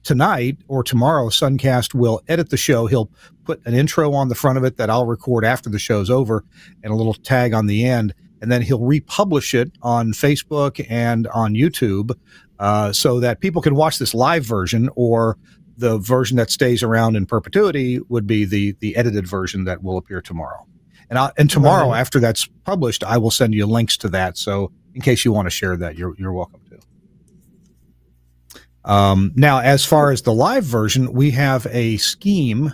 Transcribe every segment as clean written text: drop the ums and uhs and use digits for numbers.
tonight or tomorrow, Suncast will edit the show. He'll put an intro on the front of it that I'll record after the show's over and a little tag on the end. And then he'll republish it on Facebook and on YouTube so that people can watch this live version, or the version that stays around in perpetuity would be the edited version that will appear tomorrow. And tomorrow, right, after that's published, I will send you links to that. So in case you want to share that, you're welcome to. Now, as far as the live version, we have a scheme,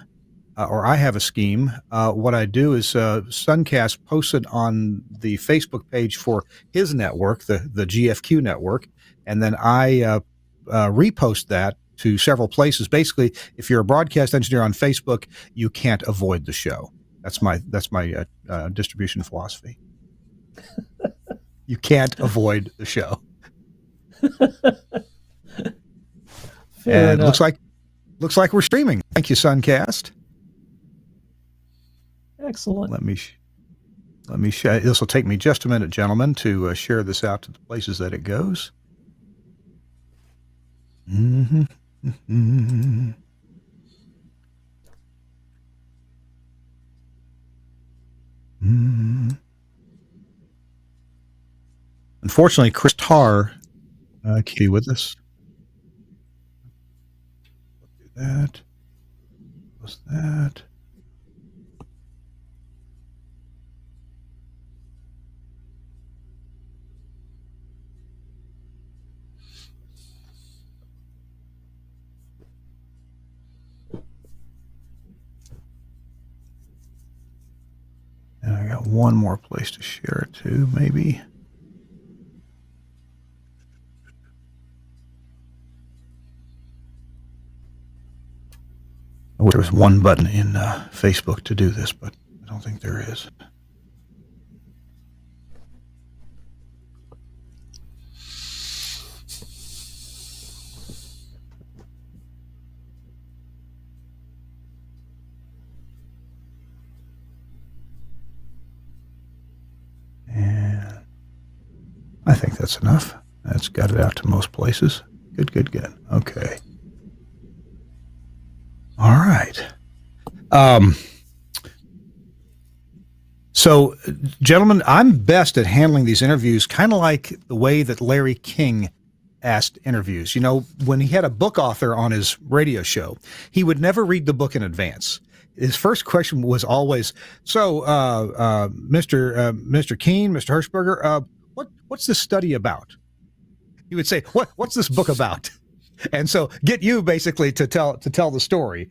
or I have a scheme. What I do is Suncast posts it on the Facebook page for his network, the GFQ network, and then I repost that to several places. Basically, if you're a broadcast engineer on Facebook, you can't avoid the show. That's my distribution philosophy. You can't avoid the show. Fair and enough. looks like we're streaming. Thank you, Suncast. Excellent. Let me share. This will take me just a minute, gentlemen, to share this out to the places that it goes. Mm-hmm. Mm-hmm. Mm-hmm. Unfortunately, Chris Tarr can't be with us. That was that. And I got one more place to share it to, maybe. I wish there was one button in Facebook to do this, but I don't think there is. And I think that's enough. That's got it out to most places. Good. Okay. All right. So, gentlemen, I'm best at handling these interviews kind of like the way that Larry King asked interviews. You know, when he had a book author on his radio show, he would never read the book in advance. His first question was always, so, Mr. Keene, Mr. Hirschberger, what's this study about? He would say, what's this book about? And so get you basically to tell the story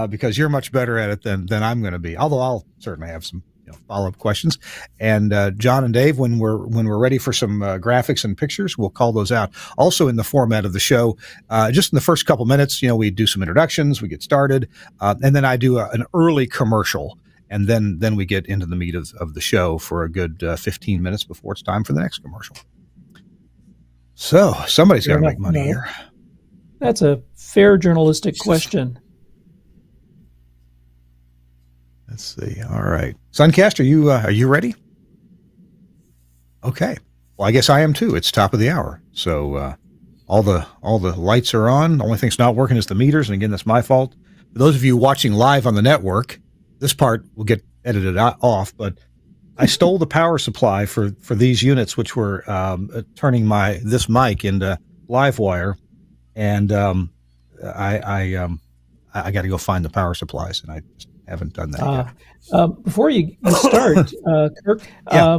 because you're much better at it than I'm going to be. Although I'll certainly have some follow-up questions. And John and Dave, when we're ready for some graphics and pictures, we'll call those out. Also in the format of the show, just in the first couple minutes, we do some introductions, we get started, and then I do an early commercial, and then we get into the meat of the show for a good 15 minutes before it's time for the next commercial. So somebody's got to make money here. That's a fair journalistic question. Let's see. All right, Suncast, are you ready? Okay. Well, I guess I am too. It's top of the hour, so all the lights are on. The only thing's not working is the meters, and again, that's my fault. For those of you watching live on the network, this part will get edited off. But I stole the power supply for these units, which were turning this mic into live wire. And I got to go find the power supplies, and I just haven't done that yet. Before you start, Kirk, yeah.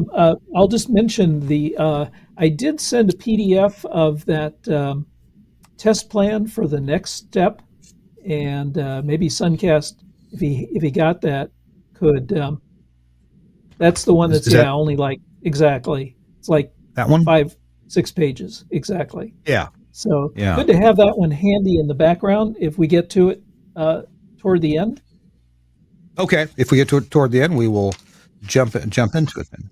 I'll just mention I did send a PDF of that test plan for the next step, and maybe Suncast, if he got that, could. That's the one that's only like exactly. It's like that one, 5-6 pages exactly. Yeah. So good to have that one handy in the background if we get to it toward the end. Okay, if we get toward the end, we will jump into it then.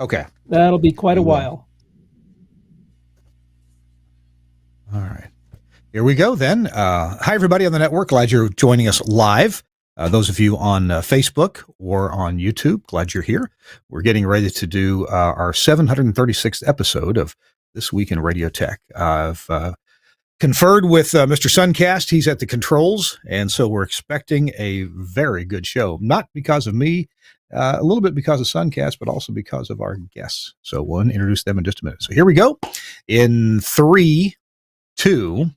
Okay. That'll be quite a while. All right. Here we go then. Hi, everybody on the network. Glad you're joining us live. Those of you on Facebook or on YouTube, glad you're here. We're getting ready to do our 736th episode of This Week in Radio Tech. I've conferred with Mr. Suncast. He's at the controls, and so we're expecting a very good show. Not because of me, a little bit because of Suncast, but also because of our guests. So we'll introduce them in just a minute. So here we go. In 3, 2.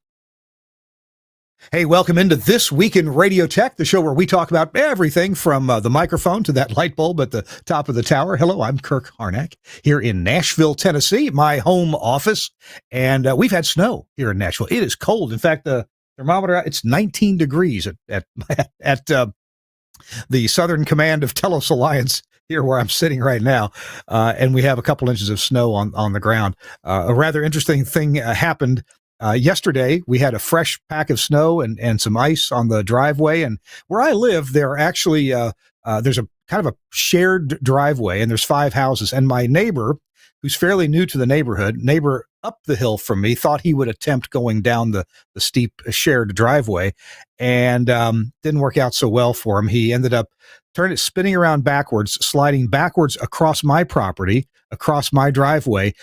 Hey, welcome into This Week in Radio Tech, the show where we talk about everything from the microphone to that light bulb at the top of the tower. Hello, I'm Kirk Harnack here in Nashville, Tennessee, my home office. And we've had snow here in Nashville. It is cold. In fact, the thermometer, it's 19 degrees at the Southern Command of Telos Alliance here where I'm sitting right now. And we have a couple inches of snow on the ground. A rather interesting thing happened. Yesterday, we had a fresh pack of snow and some ice on the driveway. And where I live, there are actually, there's a kind of a shared driveway, and there's 5 houses. And my neighbor, who's fairly new to the neighbor up the hill from me, thought he would attempt going down the steep shared driveway, and didn't work out so well for him. He ended up spinning around backwards, sliding backwards across my property, across my driveway,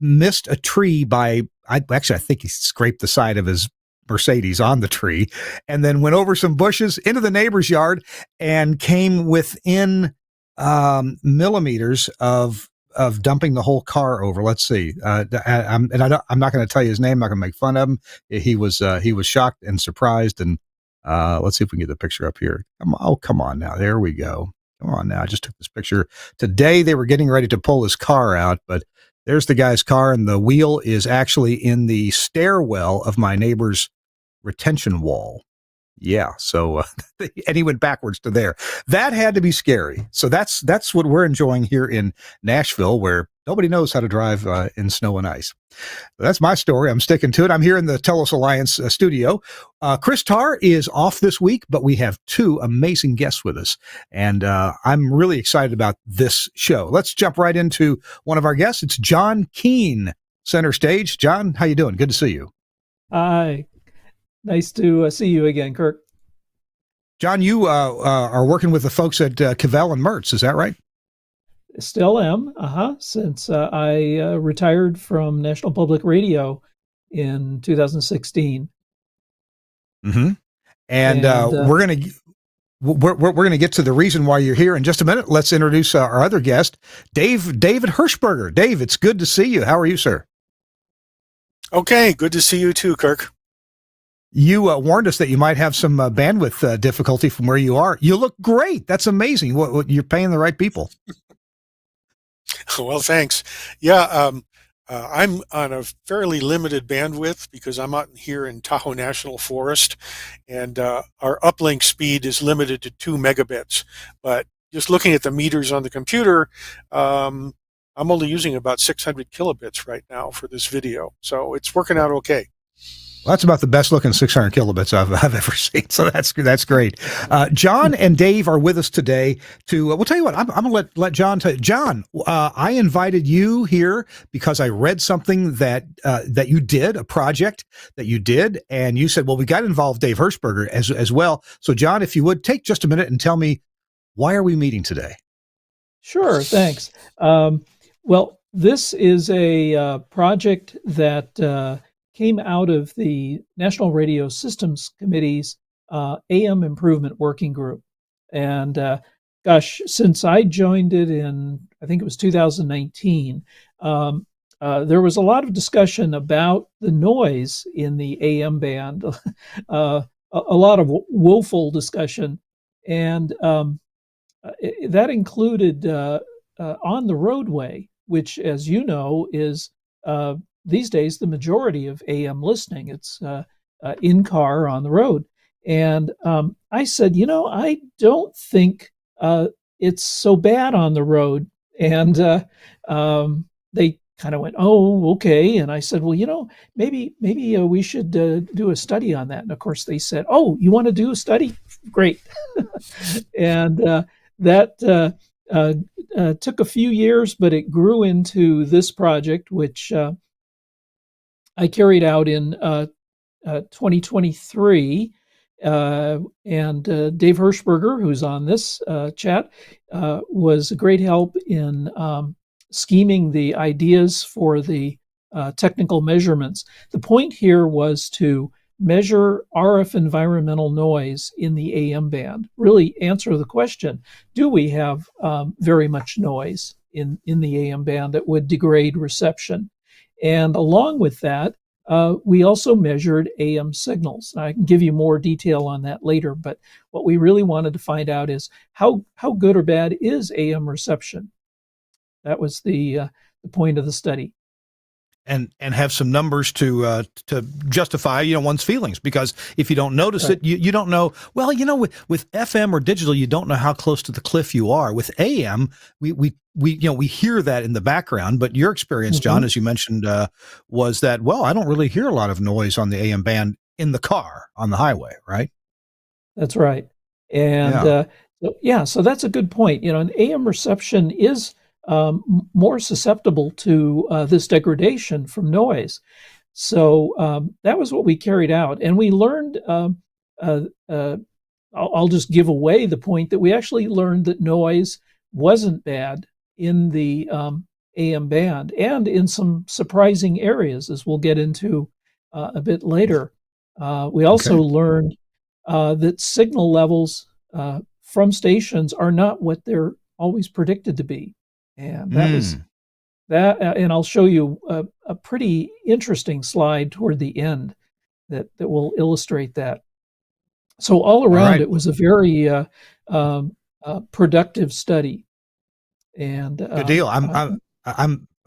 missed a tree by, I think he scraped the side of his Mercedes on the tree, and then went over some bushes into the neighbor's yard and came within millimeters of dumping the whole car over. Let's see. I'm not going to tell you his name. I'm not going to make fun of him. He was shocked and surprised. And let's see if we can get the picture up here. Come on now. There we go. Come on now. I just took this picture today. They were getting ready to pull his car out, but there's the guy's car, and the wheel is actually in the stairwell of my neighbor's retention wall. Yeah. So, and he went backwards to there. That had to be scary. So that's what we're enjoying here in Nashville, where nobody knows how to drive in snow and ice. That's my story. I'm sticking to it. I'm here in the Telos Alliance studio. Chris Tarr is off this week, but we have 2 amazing guests with us, and I'm really excited about this show. Let's jump right into one of our guests. It's John Keene, center stage. John, how you doing? Good to see you. Hi. Nice to see you again, Kirk. John, you are working with the folks at Cavell and Mertz, is that right? Still am, since I retired from National Public Radio in 2016. Mm-hmm. And we're gonna get to the reason why you're here in just a minute. Let's introduce our other guest, David Hirschberger. Dave, it's good to see you. How are you, sir? Okay, good to see you too, Kirk. You warned us that you might have some bandwidth difficulty from where you are. You look great. That's amazing. What you're paying the right people. Well, thanks. Yeah, I'm on a fairly limited bandwidth because I'm out here in Tahoe National Forest, and our uplink speed is limited to 2 megabits. But just looking at the meters on the computer, I'm only using about 600 kilobits right now for this video. So it's working out okay. Well, that's about the best looking 600 kilobits I've ever seen. So that's great. John and Dave are with us today to, we'll tell you what, I'm going to let John tell you. John, I invited you here because I read something that you did, a project that you did. And you said, well, we got to involve Dave Hirschberger as well. So John, if you would take just a minute and tell me, why are we meeting today? Sure. Thanks. Well, this is a project that came out of the National Radio Systems Committee's AM Improvement Working Group. And since I joined it in, I think it was 2019, there was a lot of discussion about the noise in the AM band, a lot of woeful discussion. And that included on the roadway, which, as you know, is these days the majority of AM listening. It's in car on the road. And I said, I don't think it's so bad on the road. And they kind of went, oh, okay. And I said, well, maybe we should do a study on that. And of course they said, oh, you want to do a study? Great. And that took a few years, but it grew into this project, which I carried out in 2023. And Dave Hirschberger, who's on this chat, was a great help in scheming the ideas for the technical measurements. The point here was to measure RF environmental noise in the AM band, really answer the question, do we have very much noise in the AM band that would degrade reception? And along with that, we also measured AM signals. I can give you more detail on that later, but what we really wanted to find out is how good or bad is AM reception? That was the point of the study. And have some numbers to justify one's feelings, because if you don't notice Right. it, you don't know. Well, with FM or digital, you don't know how close to the cliff you are. With AM, we hear that in the background. But your experience, John, as you mentioned, was that, well, I don't really hear a lot of noise on the AM band in the car on the highway, right? That's right. And so that's a good point. An AM reception is more susceptible to this degradation from noise. So that was what we carried out. And we learned, I'll just give away the point that we actually learned that noise wasn't bad in the AM band and in some surprising areas, as we'll get into a bit later. We also learned that signal levels from stations are not what they're always predicted to be. And that was that. And I'll show you a pretty interesting slide toward the end that will illustrate that. So all around, it was a very productive study. And good deal. I'm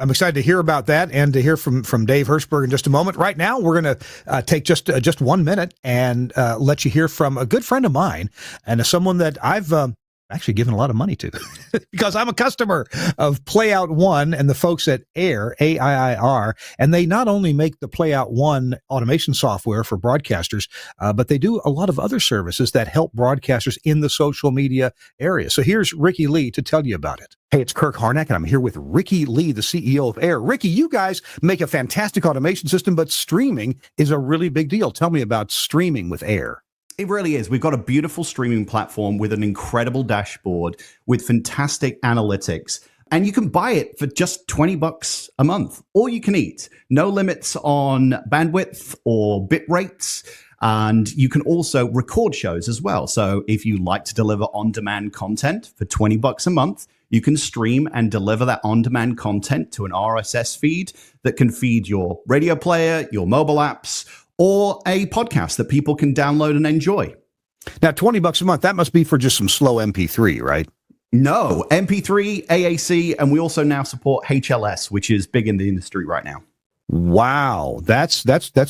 excited to hear about that and to hear from Dave Hirschberg in just a moment. Right now, we're going to take just 1 minute and let you hear from a good friend of mine and someone that I've actually given a lot of money to because I'm a customer of Playout One and the folks at AIR, AIIR, and they not only make the Playout One automation software for broadcasters, but they do a lot of other services that help broadcasters in the social media area. So here's Ricky Lee to tell you about it. Hey, it's Kirk Harnack, and I'm here with Ricky Lee, the CEO of AIR. Ricky, you guys make a fantastic automation system, but streaming is a really big deal. Tell me about streaming with AIR. It really is. We've got a beautiful streaming platform with an incredible dashboard with fantastic analytics. And you can buy it for just $20 a month. All you can eat. No limits on bandwidth or bit rates. And you can also record shows as well. So if you like to deliver on-demand content for $20 a month, you can stream and deliver that on-demand content to an RSS feed that can feed your radio player, your mobile apps, or a podcast that people can download and enjoy. Now, $20 a month, that must be for just some slow MP3, right? No, MP3, AAC, and we also now support HLS, which is big in the industry right now. Wow, that's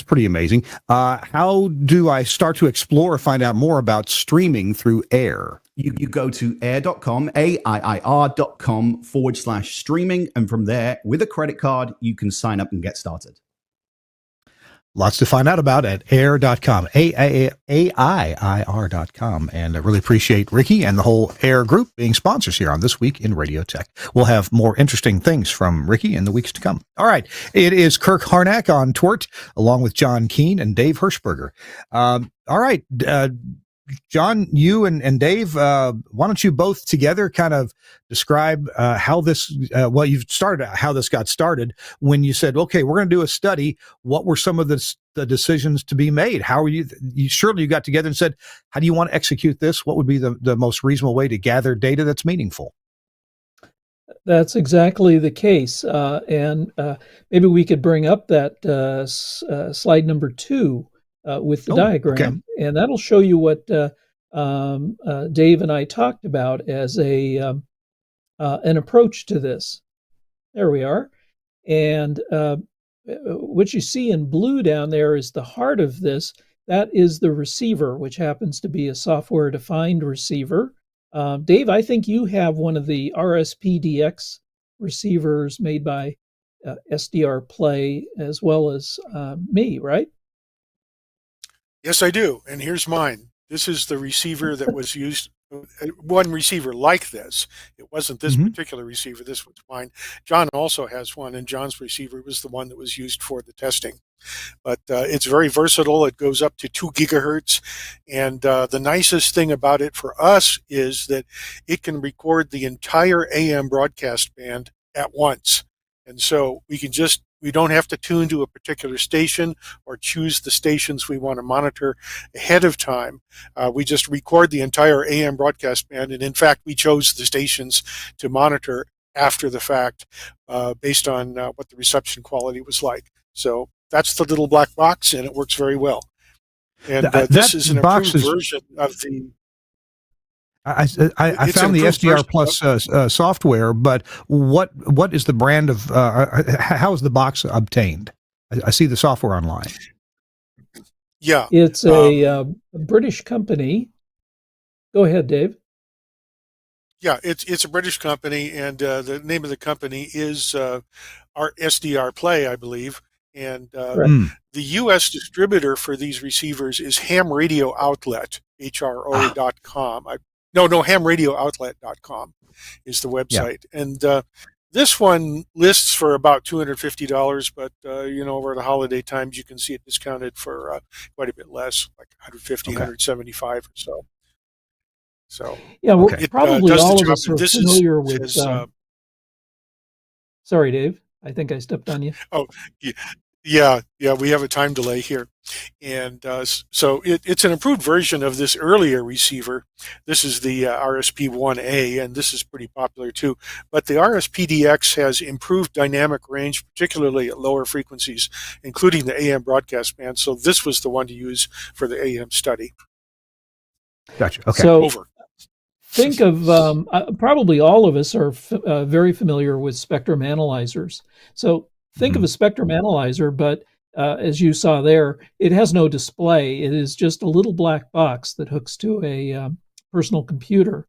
pretty amazing. How do I start to explore or find out more about streaming through AIR? You go to air.com, AIIR.com/streaming, and from there, with a credit card, you can sign up and get started. Lots to find out about at air.com, AIIR.com. And I really appreciate Ricky and the whole AIR group being sponsors here on This Week in Radio Tech. We'll have more interesting things from Ricky in the weeks to come. All right. It is Kirk Harnack on TWiRT, along with John Keene and Dave Hirschberger. All right. John, you and Dave, why don't you both together kind of describe how this, you've started how this got started when you said, okay, we're going to do a study. What were some of the decisions to be made? How are you surely you got together and said, how do you want to execute this? What would be the most reasonable way to gather data that's meaningful? That's exactly the case. And maybe we could bring up that slide number 2. With the diagram, okay. And that'll show you what Dave and I talked about as an approach to this. There we are, and what you see in blue down there is the heart of this. That is the receiver, which happens to be a software-defined receiver. Dave, I think you have one of the RSPDX receivers made by SDR Play as well as me, right? Yes, I do. And here's mine. This is the receiver that was used, one receiver like this. It wasn't this particular receiver. This was mine. John also has one, and John's receiver was the one that was used for the testing. But it's very versatile. It goes up to 2 gigahertz. And the nicest thing about it for us is that it can record the entire AM broadcast band at once. And so we can just We don't have to tune to a particular station or choose the stations we want to monitor ahead of time. We just record the entire AM broadcast band, and in fact, we chose the stations to monitor after the fact based on what the reception quality was like. So that's the little black box, and it works very well. And this is an box improved is. version of the. I It's an found the improved SDR version Plus of, software, but what is the brand of? How is the box obtained? I see the software online. yeah. It's a British company. Go ahead, Dave. Yeah, it's a British company, and the name of the company is our SDR Play, I believe. And Correct. the U.S. distributor for these receivers is Ham Radio Outlet, HRO.com. hamradiooutlet.com is the website. Yeah. And this one lists for about $250, but over the holiday times you can see it discounted for quite a bit less, like 150, Okay. 175 or so. So yeah, Okay. probably does the all of job. us And are this familiar with. says, Sorry, Dave. I think I stepped on you. oh, yeah, we have a time delay here. And so it's an improved version of this earlier receiver. This is the RSP-1A, and this is pretty popular too. But the RSPDX has improved dynamic range, particularly at lower frequencies, including the AM broadcast band. So this was the one to use for the AM study. Gotcha. Okay. So Over. think of probably all of us are very familiar with spectrum analyzers. So think of a spectrum analyzer, but as you saw there, it has no display. It is just a little black box that hooks to a personal computer.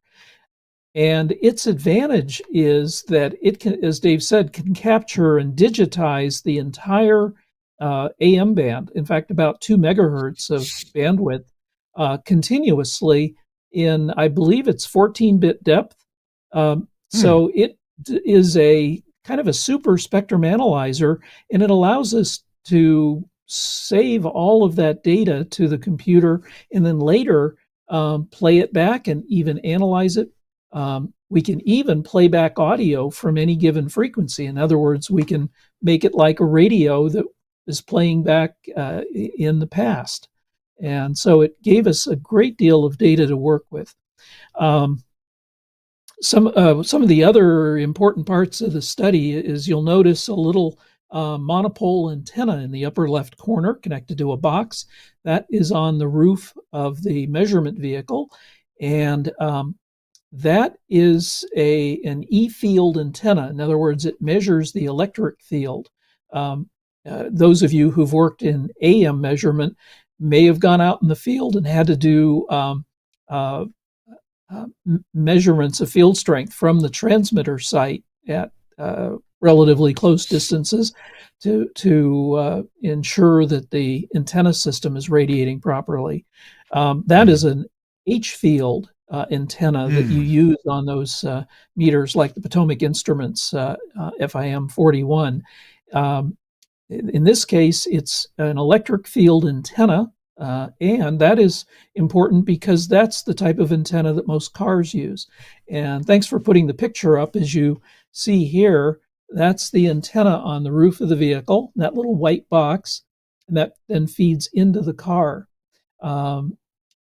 And its advantage is that it can, as Dave said, can capture and digitize the entire AM band. In fact, about 2 megahertz of bandwidth continuously in, I believe it's 14-bit depth. So it is a kind of a super spectrum analyzer, and it allows us to save all of that data to the computer and then later play it back and even analyze it. We can even play back audio from any given frequency. In other words, we can make it like a radio that is playing back in the past. And so it gave us a great deal of data to work with. Some of the other important parts of the study is you'll notice a little monopole antenna in the upper left corner connected to a box. That is on the roof of the measurement vehicle. And that is an E-field antenna. In other words, it measures the electric field. Those of you who've worked in AM measurement may have gone out in the field and had to do measurements of field strength from the transmitter site at relatively close distances to ensure that the antenna system is radiating properly. That is an H-field antenna that you use on those meters, like the Potomac Instruments FIM 41. In this case, it's an electric field antenna, and that is important because that's the type of antenna that most cars use. And thanks for putting the picture up. As you see here, that's the antenna on the roof of the vehicle, that little white box, and that then feeds into the car. And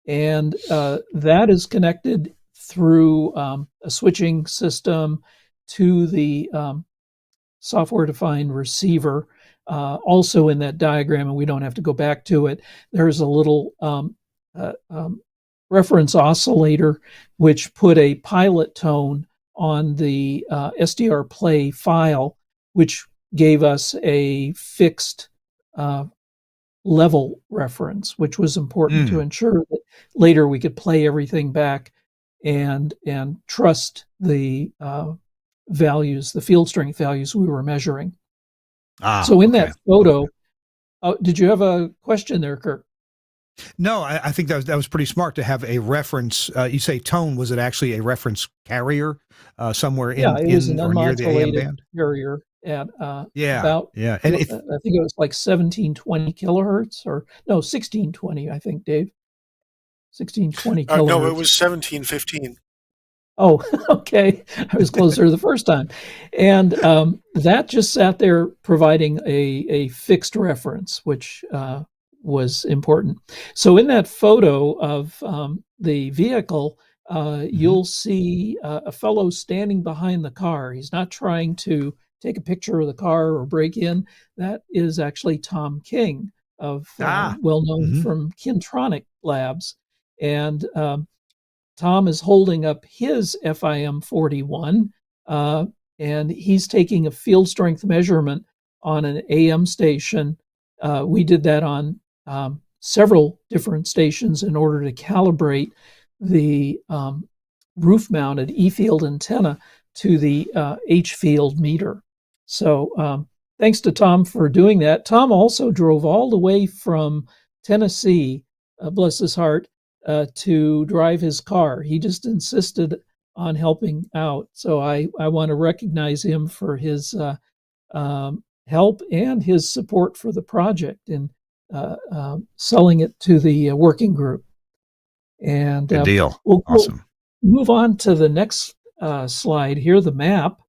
that is connected through a switching system to the software-defined receiver. Also in that diagram, and we don't have to go back to it, there's a little reference oscillator which put a pilot tone on the SDR Play file, which gave us a fixed level reference, which was important to ensure that later we could play everything back and trust the values, the field strength values we were measuring. So in that photo, did you have a question there, Kirk? No, I think that was pretty smart to have a reference. You say tone, was it actually a reference carrier somewhere in or near the AM band? Carrier at about, And I think it was like 1720 kilohertz, or no, 1620, I think, Dave. 1620 kilohertz. No, it was 1715. Oh, okay. I was closer the first time. And that just sat there providing a fixed reference, which was important. So in that photo of the vehicle, Mhm. you'll see a fellow standing behind the car. He's not trying to take a picture of the car or break in. That is actually Tom King, of Ah. well known Mhm. from Kintronic Labs. And Tom is holding up his FIM 41, uh, and he's taking a field strength measurement on an AM station. We did that on several different stations in order to calibrate the roof mounted E field antenna to the H field meter. So, thanks to Tom for doing that. Tom also drove all the way from Tennessee, bless his heart, to drive his car. He just insisted on helping out. So I want to recognize him for his help and his support for the project in selling it to the working group. And Good deal. we'll Awesome. move on to the next slide here, the map.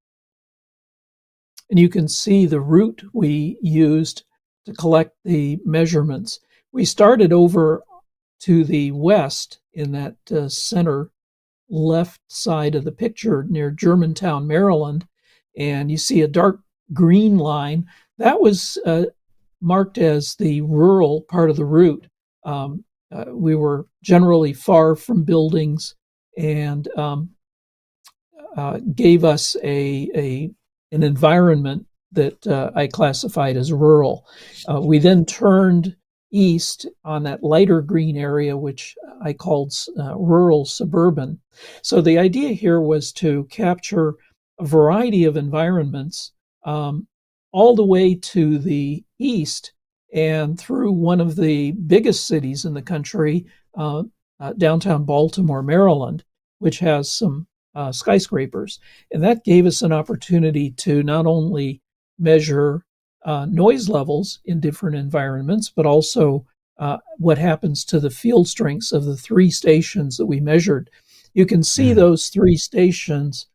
And you can see the route we used to collect the measurements. We started over to the west in that center left side of the picture near Germantown, Maryland, and you see a dark green line. That was marked as the rural part of the route. We were generally far from buildings and gave us an environment that I classified as rural. We then turned east on that lighter green area, which I called rural suburban. So the idea here was to capture a variety of environments all the way to the east and through one of the biggest cities in the country, downtown Baltimore, Maryland, which has some skyscrapers. And that gave us an opportunity to not only measure noise levels in different environments, but also what happens to the field strengths of the three stations that we measured. You can see Mm. those three stations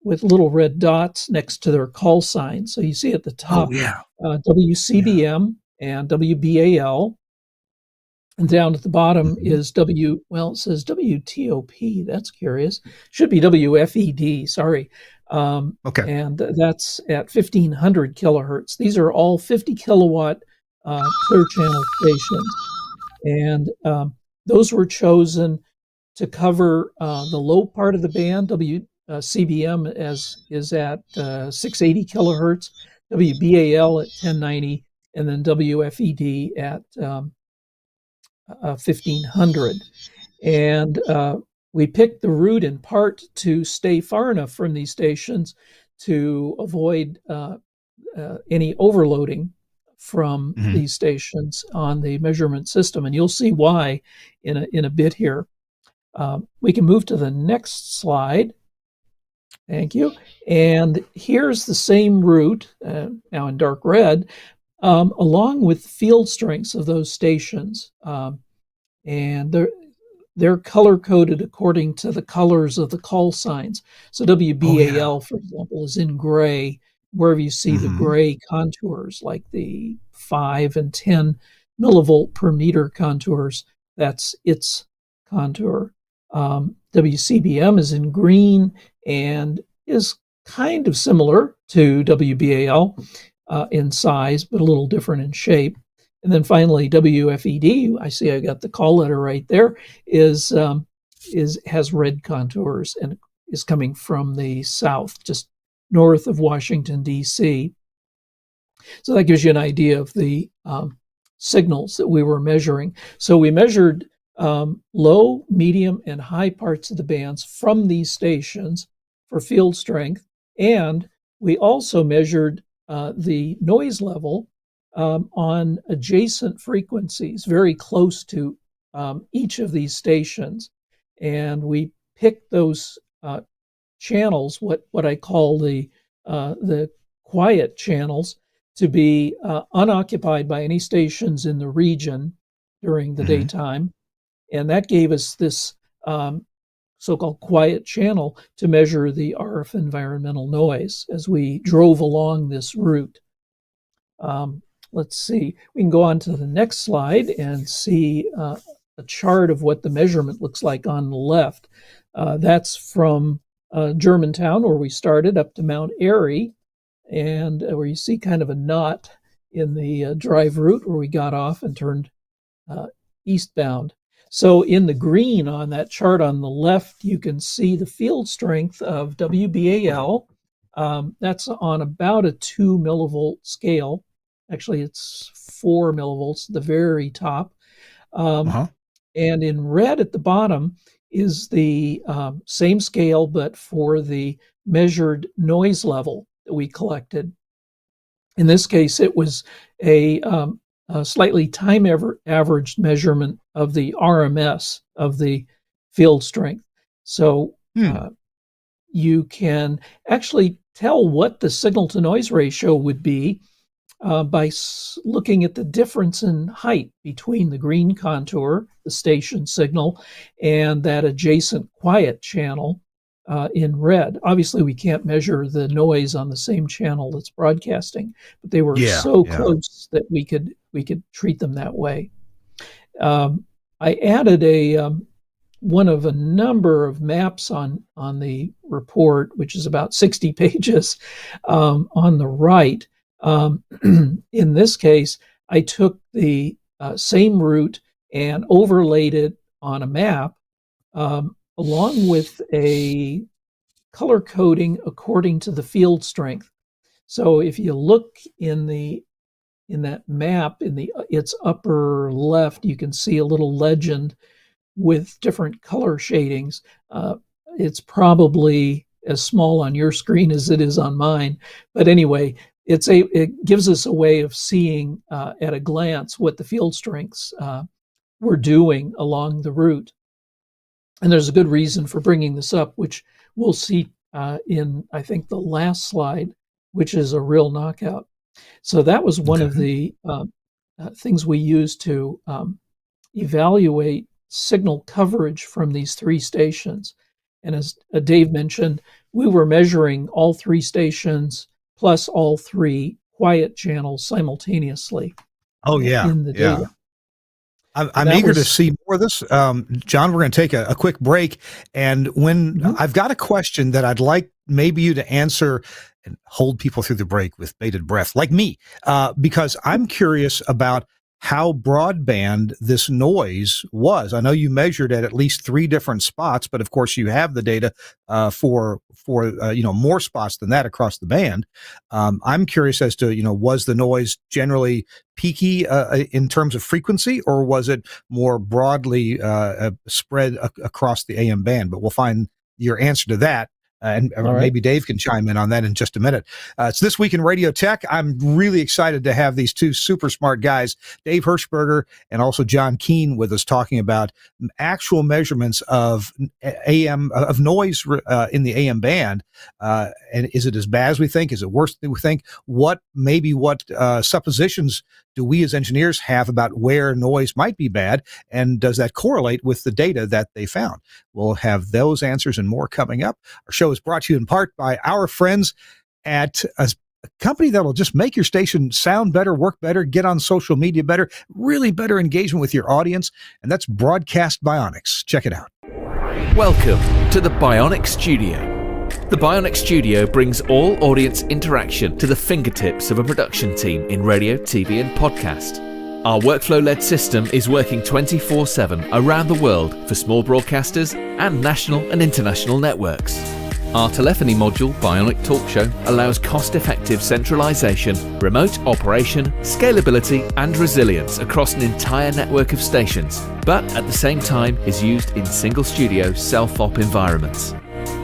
with little red dots next to their call signs. So you see at the Oh top yeah. Yeah. WCBM and WBAL, and down at the bottom Mhm. is well, it says WTOP. That's curious. Should be WFED, sorry. Okay. And that's at 1500 kilohertz. These are all 50 kilowatt clear channel stations. And those were chosen to cover the low part of the band. WCBM is at 680 kilohertz, WBAL at 1090, and then WFED at 1500. And we picked the route in part to stay far enough from these stations to avoid any overloading from Mhm. these stations on the measurement system. And you'll see why in a bit here. We can move to the next slide. Thank you. And here's the same route, now in dark red, along with field strengths of those stations. And they're color coded according to the colors of the call signs. So Oh yeah. WBAL, for example, is in gray. Wherever you see the Mhm. gray contours, like the 5 and 10 millivolt per meter contours, that's its contour. WCBM is in green and is kind of similar to WBAL in size, but a little different in shape. And then finally, WFED, I see I got the call letter right there, is has red contours and is coming from the south, just north of Washington, D.C. So that gives you an idea of the signals that we were measuring. So we measured low, medium, and high parts of the bands from these stations for field strength. And we also measured the noise level on adjacent frequencies very close to each of these stations. And we picked those channels, what I call the quiet channels, to be unoccupied by any stations in the region during the Mhm. daytime, and that gave us this um, so-called quiet channel to measure the RF environmental noise as we drove along this route. Let's see, we can go on to the next slide and see a chart of what the measurement looks like on the left. That's from Germantown, where we started, up to Mount Airy, and where you see kind of a knot in the drive route where we got off and turned eastbound. So in the green on that chart on the left, you can see the field strength of WBAL. That's on about a 2 millivolt scale. Actually, it's 4 millivolts at the very top. And in red at the bottom is the same scale, but for the measured noise level that we collected. In this case, it was a slightly time averaged measurement of the RMS of the field strength. So you can actually tell what the signal to noise ratio would be by looking at the difference in height between the green contour, the station signal, and that adjacent quiet channel in red. Obviously, we can't measure the noise on the same channel that's broadcasting, but they were so close that we could treat them that way. I added one of a number of maps on the report, which is about 60 pages on the right. In this case, I took the same route and overlaid it on a map, along with a color coding according to the field strength. So if you look in that map in its upper left, you can see a little legend with different color shadings. It's probably as small on your screen as it is on mine, but anyway, it gives us a way of seeing at a glance what the field strengths were doing along the route. And there's a good reason for bringing this up, which we'll see in, I think, the last slide, which is a real knockout. So that was one of the things we used to evaluate signal coverage from these 3 stations. And as Dave mentioned, we were measuring all 3 stations plus all 3 quiet channels simultaneously. In the data. I'm eager to see more of this. John, we're going to take a quick break. And when I've got a question that I'd like maybe you to answer and hold people through the break with bated breath, like me, because I'm curious about how broadband this noise was. I know you measured at least 3 different spots, but of course you have the data for more spots than that across the band. I'm curious as to, was the noise generally peaky in terms of frequency, or was it more broadly spread across the AM band? But we'll find your answer to that. And maybe Dave can chime in on that in just a minute. It's This Week in Radio Tech. I'm really excited to have these 2 super smart guys, Dave Hirschberger and also John Keene, with us talking about actual measurements of noise in the AM band. And is it as bad as we think? Is it worse than we think? What suppositions do we as engineers have about where noise might be bad? And does that correlate with the data that they found? We'll have those answers and more coming up. Our show is brought to you in part by our friends at a company that will just make your station sound better, work better, get on social media better, really better engagement with your audience. And that's Broadcast Bionics. Check it out. Welcome to the Bionic Studio. The Bionic Studio brings all audience interaction to the fingertips of a production team in radio, TV, and podcast. Our workflow-led system is working 24/7 around the world for small broadcasters and national and international networks. Our telephony module, Bionic Talk Show, allows cost-effective centralization, remote operation, scalability, and resilience across an entire network of stations, but at the same time is used in single-studio self-op environments.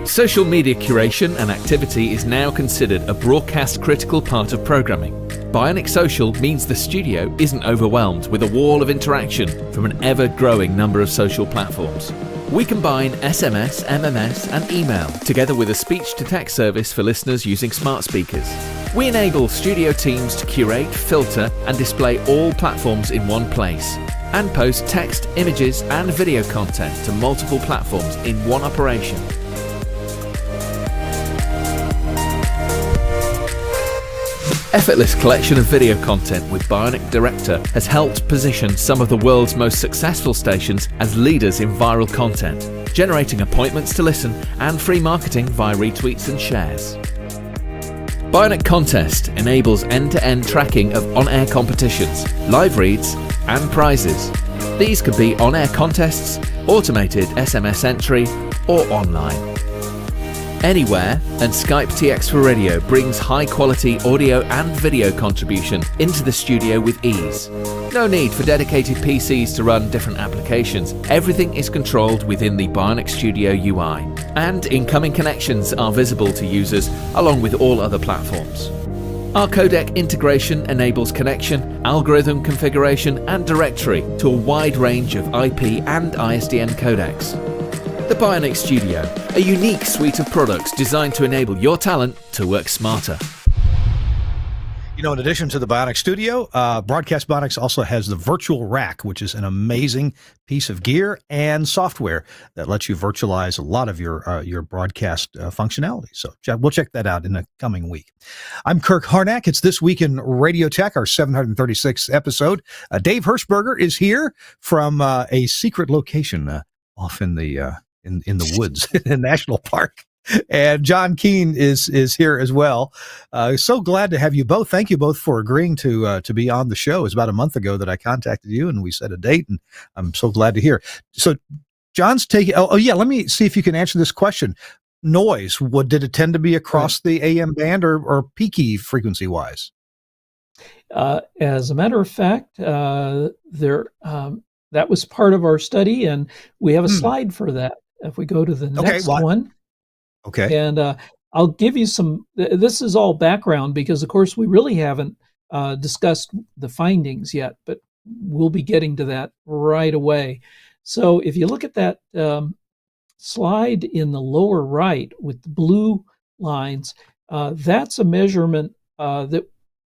Social media curation and activity is now considered a broadcast-critical part of programming. Bionic Social means the studio isn't overwhelmed with a wall of interaction from an ever-growing number of social platforms. We combine SMS, MMS, and email together with a speech-to-text service for listeners using smart speakers. We enable studio teams to curate, filter, and display all platforms in one place. and post text, images, and video content to multiple platforms in one operation. Effortless collection of video content with Bionic Director has helped position some of the world's most successful stations as leaders in viral content, generating appointments to listen and free marketing via retweets and shares. Bionic Contest enables end-to-end tracking of on-air competitions, live reads, and prizes. These could be on-air contests, automated SMS entry, or online. Anywhere, and Skype TX for Radio brings high-quality audio and video contribution into the studio with ease. No need for dedicated PCs to run different applications. Everything is controlled within the Bionic Studio UI, and incoming connections are visible to users along with all other platforms. Our codec integration enables connection, algorithm configuration, and directory to a wide range of IP and ISDN codecs. The Bionic Studio, a unique suite of products designed to enable your talent to work smarter. You know, in addition to the Bionic Studio, Broadcast Bionics also has the Virtual Rack, which is an amazing piece of gear and software that lets you virtualize a lot of your broadcast functionality. So we'll check that out in the coming week. I'm Kirk Harnack. It's This Week in Radio Tech, our 736th episode. Dave Hirschberger is here from a secret location off in the woods in a national park. And John Keene is here as well. So glad to have you both. Thank you both for agreeing to be on the show. It was about a month ago that I contacted you and we set a date, and I'm so glad to hear. So John's taking, let me see if you can answer this question. Noise, did it tend to be across the AM band or peaky frequency wise? As a matter of fact, that was part of our study, and we have a slide for that. If we go to the next one. Okay. And I'll give you this is all background because, of course, we really haven't discussed the findings yet, but we'll be getting to that right away. So if you look at that slide in the lower right with the blue lines, that's a measurement that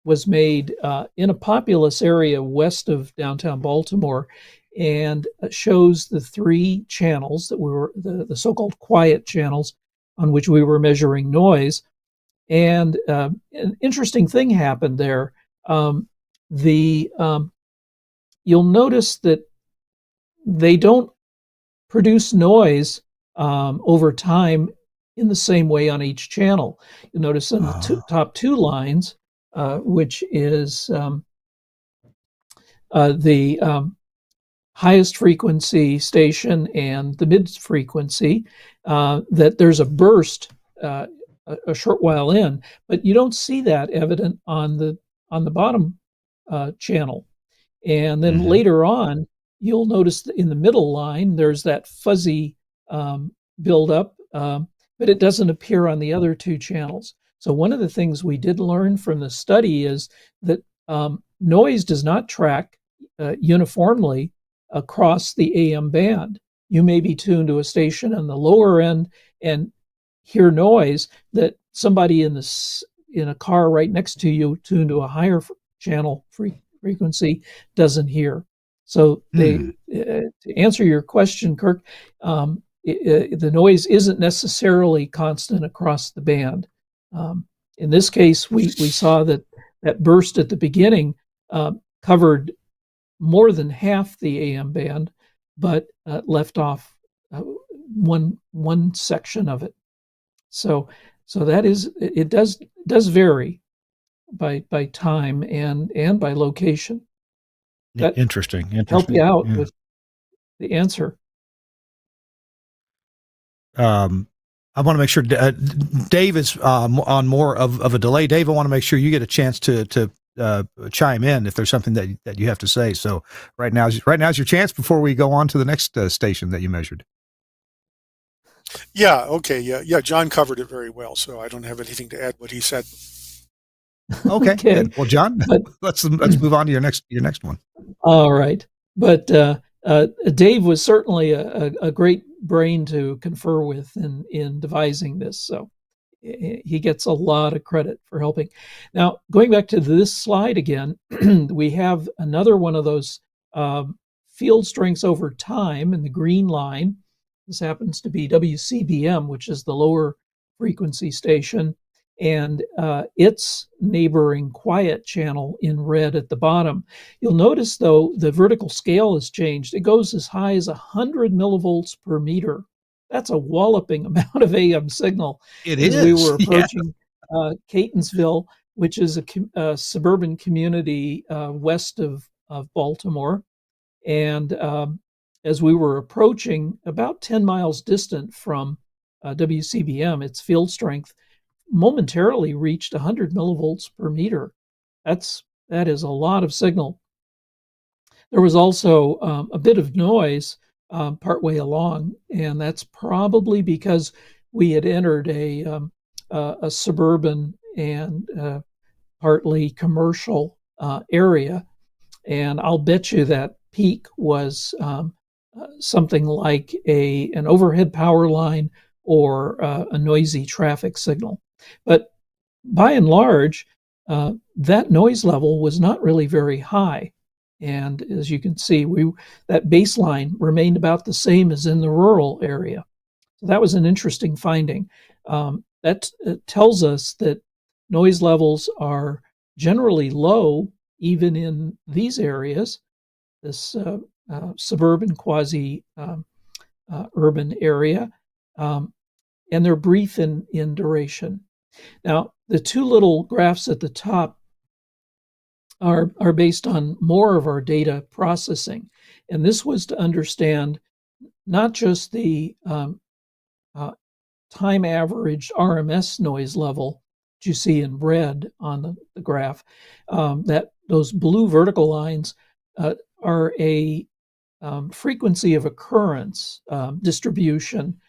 was made in a populous area west of downtown Baltimore, and shows the three channels that were the so-called quiet channels on which we were measuring noise. And an interesting thing happened there. You'll notice that they don't produce noise over time in the same way on each channel. You'll notice in the top two lines, which is the highest frequency station and the mid frequency, that there's a burst a short while in, but you don't see that evident on the bottom channel. And then later on, you'll notice that in the middle line there's that fuzzy buildup, but it doesn't appear on the other two channels. So one of the things we did learn from the study is that noise does not track uniformly across the AM band. You may be tuned to a station on the lower end and hear noise that somebody in a car right next to you tuned to a higher channel frequency doesn't hear. So to answer your question, Kirk, the noise isn't necessarily constant across the band. In this case, we saw that burst at the beginning covered more than half the AM band, but left off one section of it. So that is, it does vary by time and by location. That Interesting. help you out with the answer. I want to make sure Dave is on more of a delay. Dave, I want to make sure you get a chance to chime in if there's something that you have to say. So right now's your chance before we go on to the next station that you measured. Yeah. Okay. Yeah. John covered it very well, so I don't have anything to add what he said. Okay. Okay. Well, John, let's move on to your next one. All right. But Dave was certainly a great brain to confer with in devising this. So he gets a lot of credit for helping. Now, going back to this slide again, we have another one of those field strengths over time in the green line. This happens to be WCBM, which is the lower frequency station, and its neighboring quiet channel in red at the bottom. You'll notice, though, the vertical scale has changed. It goes as high as 100 millivolts per meter. That's a walloping amount of AM signal. It as is. we were Yeah. approaching Catonsville, which is a suburban community west of Baltimore. And as we were approaching about 10 miles distant from WCBM, its field strength momentarily reached 100 millivolts per meter. That is a lot of signal. There was also a bit of noise partway along, and that's probably because we had entered a suburban and partly commercial area. And I'll bet you that peak was something like an overhead power line or a noisy traffic signal. But by and large, that noise level was not really very high. And as you can see, that baseline remained about the same as in the rural area. So that was an interesting finding. That tells us that noise levels are generally low even in these areas, this suburban quasi-urban area, and they're brief in duration. Now, the two little graphs at the top are based on more of our data processing, and this was to understand not just the time averaged RMS noise level that you see in red on the graph, that those blue vertical lines are a frequency of occurrence distribution,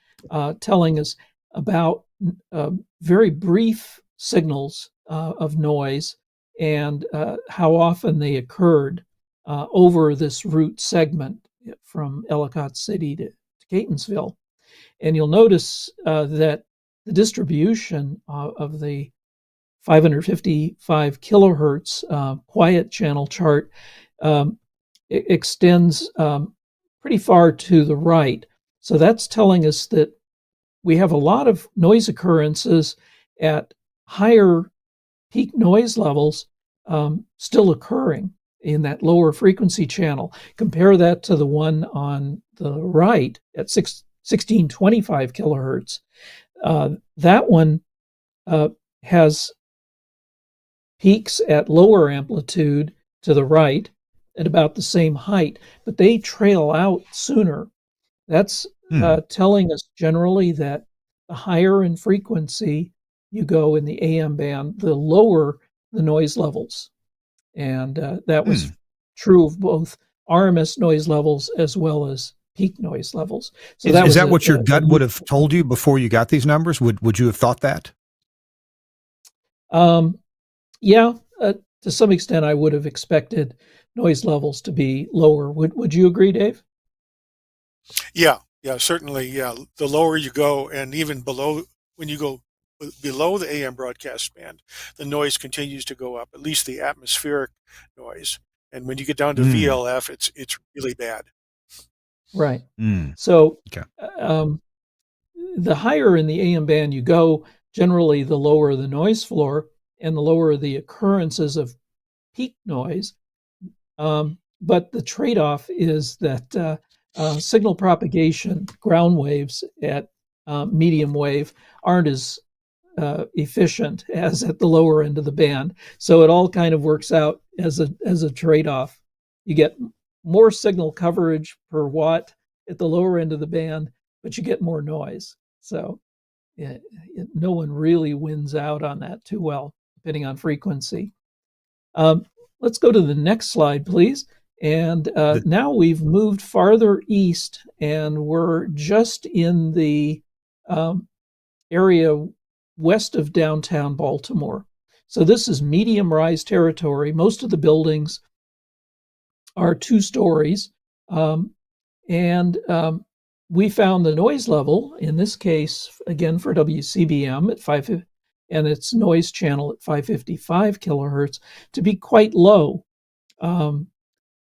telling us about very brief signals of noise and how often they occurred over this route segment from Ellicott City to Catonsville. And you'll notice that the distribution of the 555 kilohertz quiet channel chart it extends pretty far to the right. So that's telling us that we have a lot of noise occurrences at higher peak noise levels still occurring in that lower frequency channel. Compare that to the one on the right at 1625 kilohertz. That one has peaks at lower amplitude to the right at about the same height, but they trail out sooner. That's telling us generally that the higher in frequency you go in the AM band, the lower the noise levels. And that was true of both RMS noise levels as well as peak noise levels. So is that what your gut would have told you before you got these numbers? Would you have thought that? Yeah, to some extent, I would have expected noise levels to be lower. Would you agree, Dave? Yeah, certainly. Yeah, the lower you go, and even below, when you go below the AM broadcast band, the noise continues to go up. At least the atmospheric noise. And when you get down to VLF, it's really bad. Right. So the higher in the AM band you go, generally the lower the noise floor and the lower the occurrences of peak noise. But the trade-off is that signal propagation, ground waves at medium wave, aren't as efficient as at the lower end of the band. So it all kind of works out as a trade-off. You get more signal coverage per watt at the lower end of the band, but you get more noise. So no one really wins out on that too well, depending on frequency. Let's go to the next slide, please. And now we've moved farther east, and we're just in the area west of downtown Baltimore. So this is medium rise territory. Most of the buildings are 2 stories. And we found the noise level, in this case, again for WCBM at 550, and its noise channel at 555 kilohertz, to be quite low.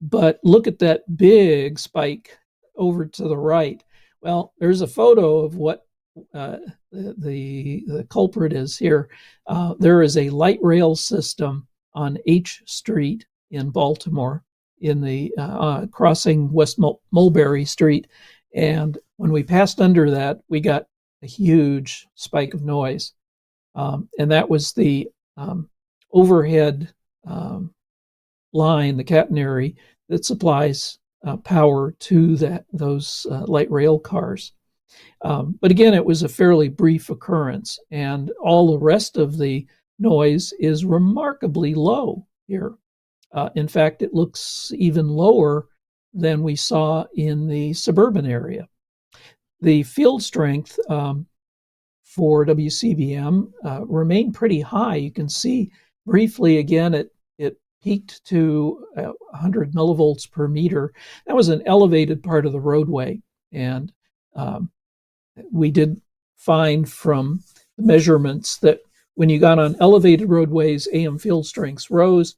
But look at that big spike over to the right. Well, there's a photo of what the culprit is here. There is a light rail system on H Street in Baltimore, in the crossing West Mulberry Street, and when we passed under that, we got a huge spike of noise, and that was the overhead line, the catenary that supplies power to those light rail cars. But again, it was a fairly brief occurrence, and all the rest of the noise is remarkably low here. In fact, it looks even lower than we saw in the suburban area. The field strength for WCBM remained pretty high. You can see briefly again, it peaked to 100 millivolts per meter. That was an elevated part of the roadway, and we did find from the measurements that when you got on elevated roadways, AM field strengths rose.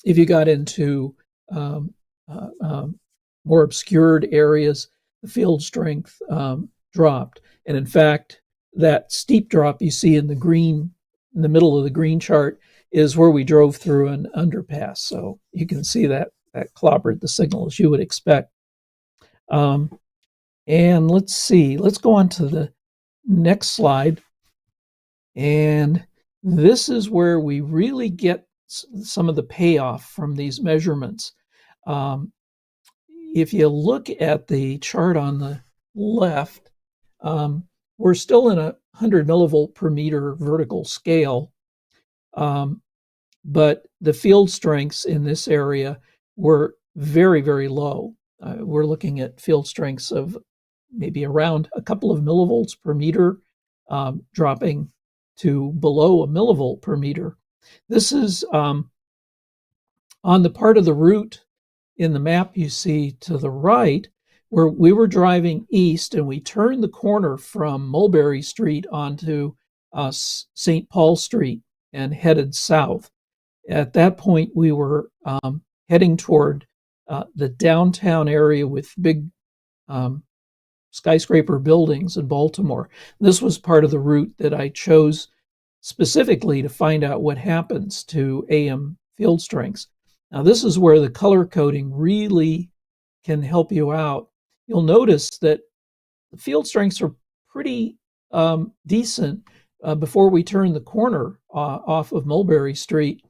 If you got into more obscured areas, the field strength dropped. And in fact, that steep drop you see in the middle of the green chart is where we drove through an underpass. So you can see that clobbered the signal as you would expect. And let's see, let's go on to the next slide. And this is where we really get some of the payoff from these measurements. If you look at the chart on the left, we're still in a 100 millivolt per meter vertical scale, but the field strengths in this area were very, very low. We're looking at field strengths of maybe around a couple of millivolts per meter, dropping to below a millivolt per meter. This is on the part of the route in the map you see to the right, where we were driving east and we turned the corner from Mulberry Street onto St. Paul Street and headed south. At that point, we were heading toward the downtown area with big skyscraper buildings in Baltimore. This was part of the route that I chose specifically to find out what happens to AM field strengths. Now, this is where the color coding really can help you out. You'll notice that the field strengths are pretty decent before we turn the corner off of Mulberry Street.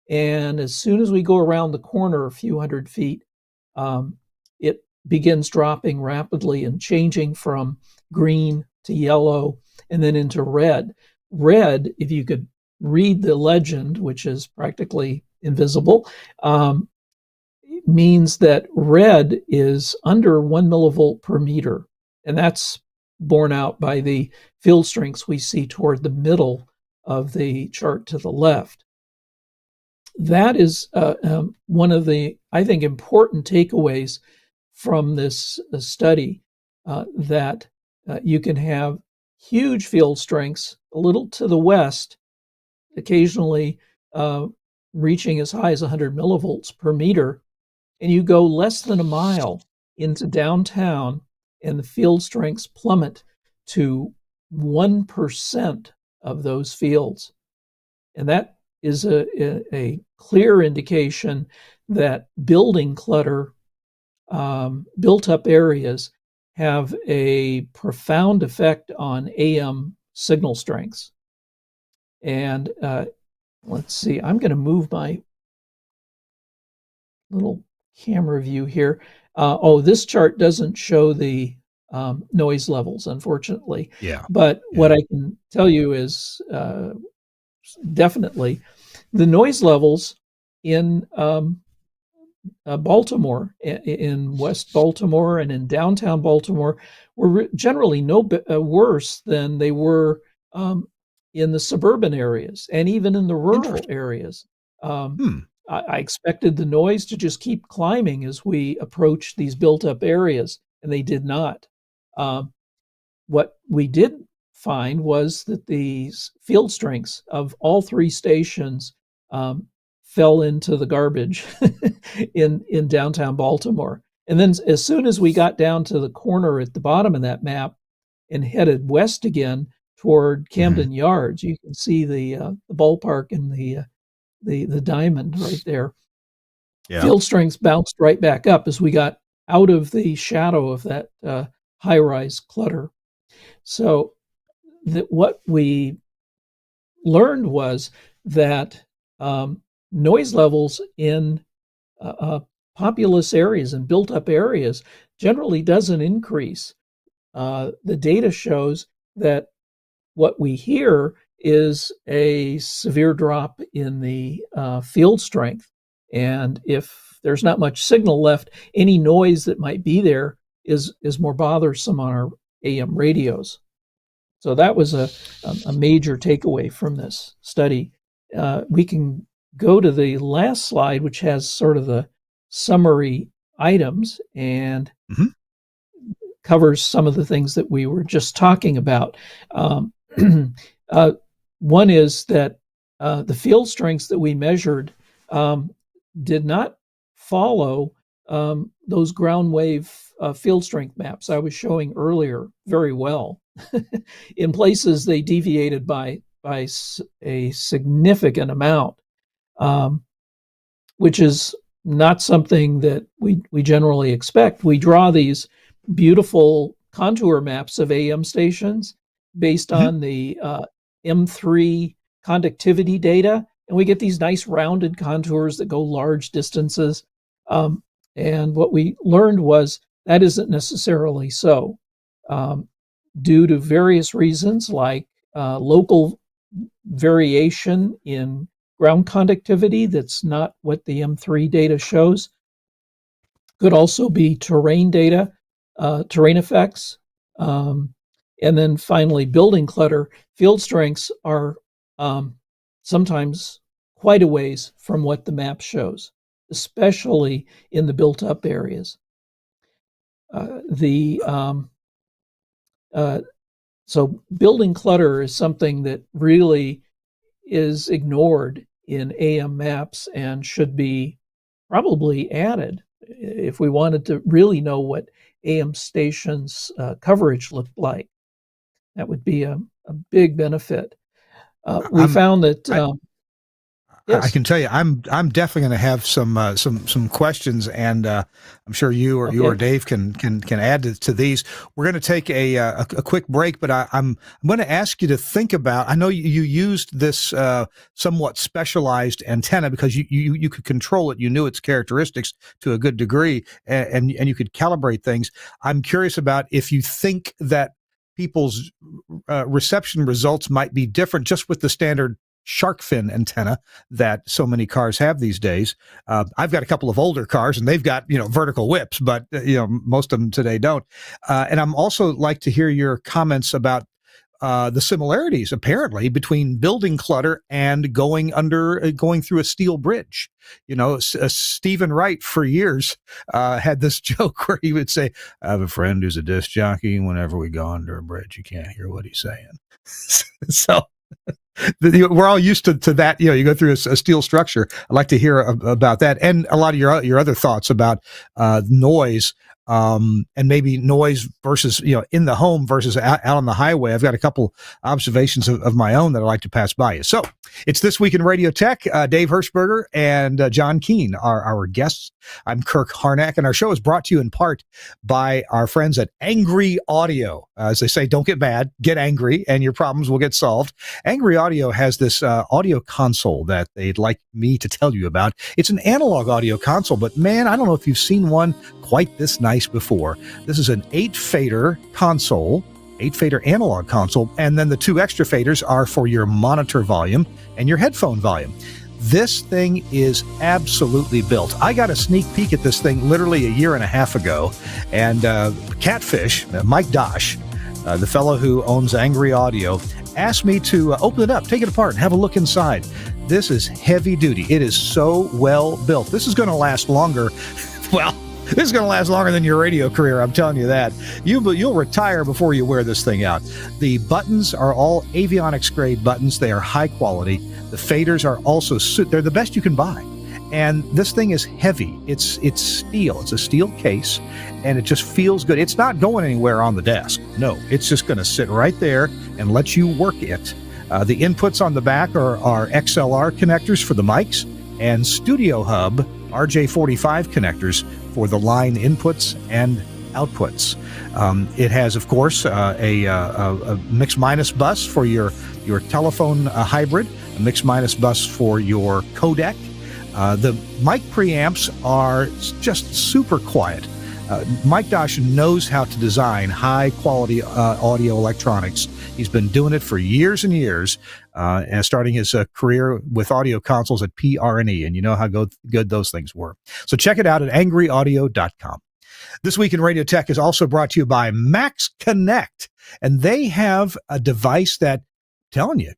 And as soon as we go around the corner a few hundred feet, it begins dropping rapidly and changing from green to yellow and then into red. Red, if you could read the legend, which is practically invisible, means that red is under 1 millivolt per meter. And that's borne out by the field strengths we see toward the middle of the chart to the left. That is one of the, I think, important takeaways from this study, that you can have huge field strengths a little to the west, occasionally reaching as high as 100 millivolts per meter, and you go less than a mile into downtown and the field strengths plummet to 1% of those fields. And that is a clear indication that building clutter, built up areas, have a profound effect on AM signal strengths. And let's see, I'm going to move my little camera view here. This chart doesn't show the noise levels, unfortunately. Yeah. But what I can tell you is definitely the noise levels in Baltimore, in West Baltimore and in downtown Baltimore, were generally no worse than they were in the suburban areas and even in the rural areas. I expected the noise to just keep climbing as we approached these built-up areas, and they did not. What we did find was that these field strengths of all three stations fell into the garbage in downtown Baltimore. And then as soon as we got down to the corner at the bottom of that map and headed west again toward Camden Yards, you can see the ballpark and the diamond right there. Yeah. Field strengths bounced right back up as we got out of the shadow of that high-rise clutter. So what we learned was that noise levels in populous areas and built-up areas generally doesn't increase. The data shows that what we hear is a severe drop in the field strength. And if there's not much signal left, any noise that might be there is more bothersome on our AM radios. So that was a major takeaway from this study. We can go to the last slide, which has sort of the summary items and covers some of the things that we were just talking about. One is that the field strengths that we measured did not follow those ground wave field strength maps I was showing earlier very well. In places, they deviated by a significant amount, which is not something that we generally expect. We draw these beautiful contour maps of AM stations based on the M3 conductivity data, and we get these nice rounded contours that go large distances. And what we learned was that isn't necessarily so. Due to various reasons like local variation in ground conductivity that's not what the M3 data shows. Could also be terrain data, terrain effects, and then finally building clutter. Field strengths are sometimes quite a ways from what the map shows, especially in the built-up areas. So building clutter is something that really is ignored in AM maps and should be probably added if we wanted to really know what AM stations coverage looked like. That would be a big benefit. We found that yes. I can tell you, I'm definitely going to have some questions, and I'm sure you or Dave can add to these. We're going to take a quick break, but I'm going to ask you to think about. I know you used this somewhat specialized antenna because you could control it. You knew its characteristics to a good degree, and you could calibrate things. I'm curious about if you think that people's reception results might be different just with the standard shark fin antenna that so many cars have these days. I've got a couple of older cars and they've got, vertical whips, but most of them today don't. And I'm also like to hear your comments about the similarities apparently between building clutter and going through a steel bridge. Stephen Wright for years had this joke where he would say, I have a friend who's a disc jockey. Whenever we go under a bridge, you can't hear what he's saying. So we're all used to that. You go through a steel structure. I'd like to hear about that and a lot of your other thoughts about noise, and maybe noise versus in the home versus out on the highway. I've got a couple observations of my own that I'd like to pass by you. So it's This Week in Radio Tech. Dave Hirschberger and John Keene are our guests. I'm Kirk Harnack, and our show is brought to you in part by our friends at Angry Audio. As they say, don't get mad, get angry, and your problems will get solved. Angry Audio has this audio console that they'd like me to tell you about. It's an analog audio console, but man, I don't know if you've seen one quite this nice before. This is an 8-fader console, 8-fader analog console, and then the 2 extra faders are for your monitor volume and your headphone volume. This thing is absolutely built. I got a sneak peek at this thing literally a year and a half ago, and Catfish, Mike Dosh, the fellow who owns Angry Audio, asked me to open it up, take it apart, and have a look inside. This is heavy duty. It is so well built. This is going to last longer, well, This is going to last longer than your radio career. I'm telling you that. You'll retire before you wear this thing out. The buttons are all avionics grade buttons. They are high quality. The faders are also they're the best you can buy. And this thing is heavy. It's steel. It's a steel case, and it just feels good. It's not going anywhere on the desk. No, it's just going to sit right there and let you work it. The inputs on the back are XLR connectors for the mics and Studio Hub RJ45 connectors for the line inputs and outputs. It has, of course, a mix-minus bus for your telephone hybrid, a mix-minus bus for your codec. The mic preamps are just super quiet. Mike Dosh knows how to design high-quality audio electronics. He's been doing it for years and years, and starting his career with audio consoles at PRNE, and you know how good those things were. So check it out at angryaudio.com. This Week in Radio Tech is also brought to you by Max Connect, and they have a device that, I'm telling you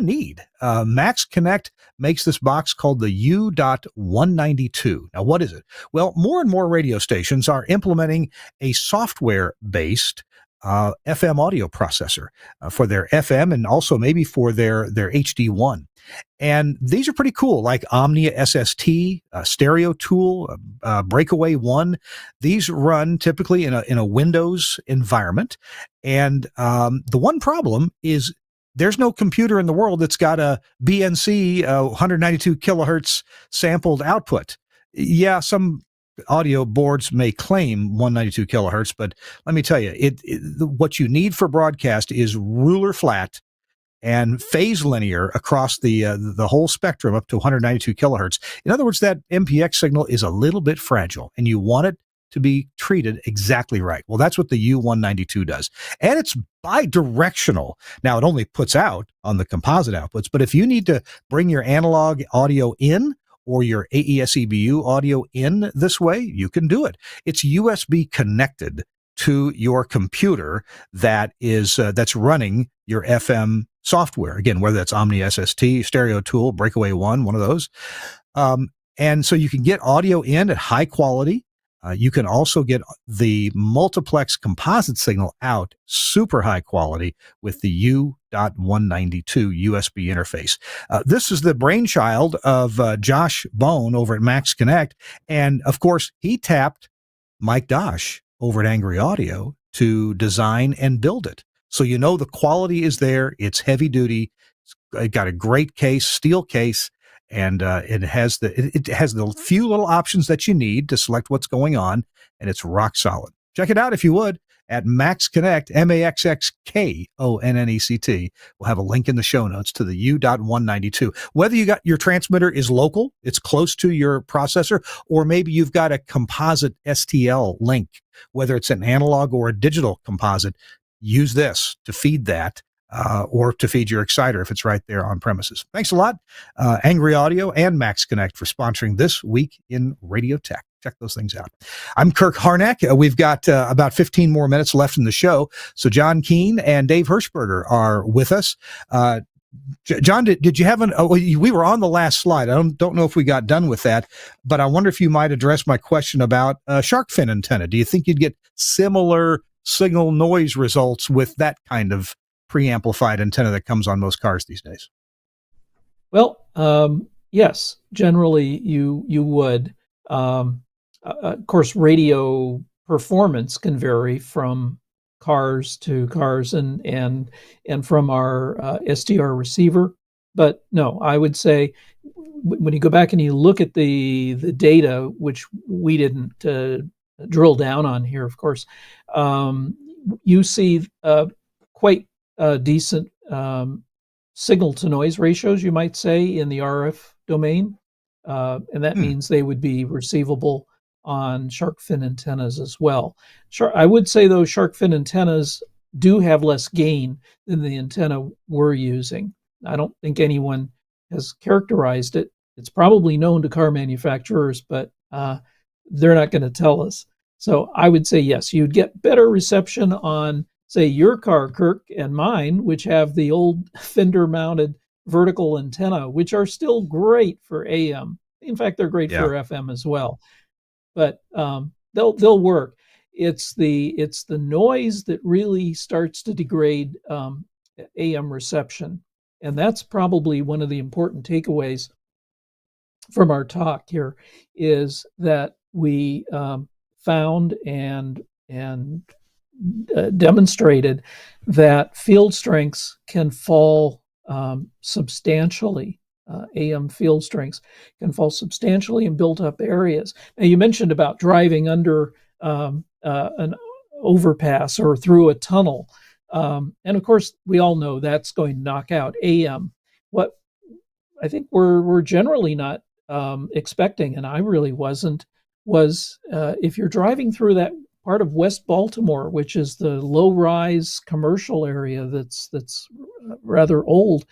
need. Max Connect makes this box called the U.192. Now, what is it? Well, more and more radio stations are implementing a software-based FM audio processor for their FM and also maybe for their HD1. And these are pretty cool, like Omnia SST, Stereo Tool, Breakaway One. These run typically in a Windows environment. And the one problem is there's no computer in the world that's got a BNC 192 kilohertz sampled output. Yeah, some audio boards may claim 192 kilohertz, but let me tell you, what you need for broadcast is ruler flat and phase linear across the whole spectrum up to 192 kilohertz. In other words, that MPX signal is a little bit fragile, and you want it to be treated exactly right. Well, that's what the U192 does. And it's bidirectional. Now, it only puts out on the composite outputs, but if you need to bring your analog audio in or your AES-EBU audio in this way, you can do it. It's USB connected to your computer that's running your FM software. Again, whether that's Omnia SST, Stereo Tool, Breakaway One, one of those. And so you can get audio in at high quality. You can also get the multiplex composite signal out super high quality with the U.192 USB interface. This is the brainchild of Josh Bone over at Max Connect. And of course, he tapped Mike Dosh over at Angry Audio to design and build it. So you know the quality is there. It's heavy duty. It's got a great case, steel case. And it has the few little options that you need to select what's going on, and it's rock solid. Check it out if you would at Max Connect, MAXXKONNECT. We'll have a link in the show notes to the U.192. Whether you got your transmitter is local, it's close to your processor, or maybe you've got a composite STL link, whether it's an analog or a digital composite, use this to feed that. Or to feed your exciter if it's right there on premises. Thanks a lot, Angry Audio and Max Connect for sponsoring This Week in Radio Tech. Check those things out. I'm Kirk Harnack. We've got about 15 more minutes left in the show. So John Keene and Dave Hirschberger are with us. John, did you have we were on the last slide. I don't know if we got done with that, but I wonder if you might address my question about shark fin antenna. Do you think you'd get similar signal noise results with that kind of preamplified antenna that comes on most cars these days? Well, yes, generally you would. Of course, radio performance can vary from cars to cars and from our SDR receiver. But no, I would say when you go back and you look at the data, which we didn't drill down on here, of course, you see quite decent signal to noise ratios, you might say, in the RF domain. And that means they would be receivable on shark fin antennas as well. I would say, though, shark fin antennas do have less gain than the antenna we're using. I don't think anyone has characterized it. It's probably known to car manufacturers, but they're not going to tell us. So I would say, yes, you'd get better reception on, say, your car, Kirk, and mine, which have the old fender-mounted vertical antenna, which are still great for AM. In fact, they're great for FM as well. But they'll work. It's the noise that really starts to degrade AM reception, and that's probably one of the important takeaways from our talk here, is that we found and demonstrated that field strengths can fall substantially. AM field strengths can fall substantially in built-up areas. Now, you mentioned about driving under an overpass or through a tunnel, and of course, we all know that's going to knock out AM. What I think we're generally not expecting, and I really wasn't, was if you're driving through that part of West Baltimore, which is the low-rise commercial area that's rather old.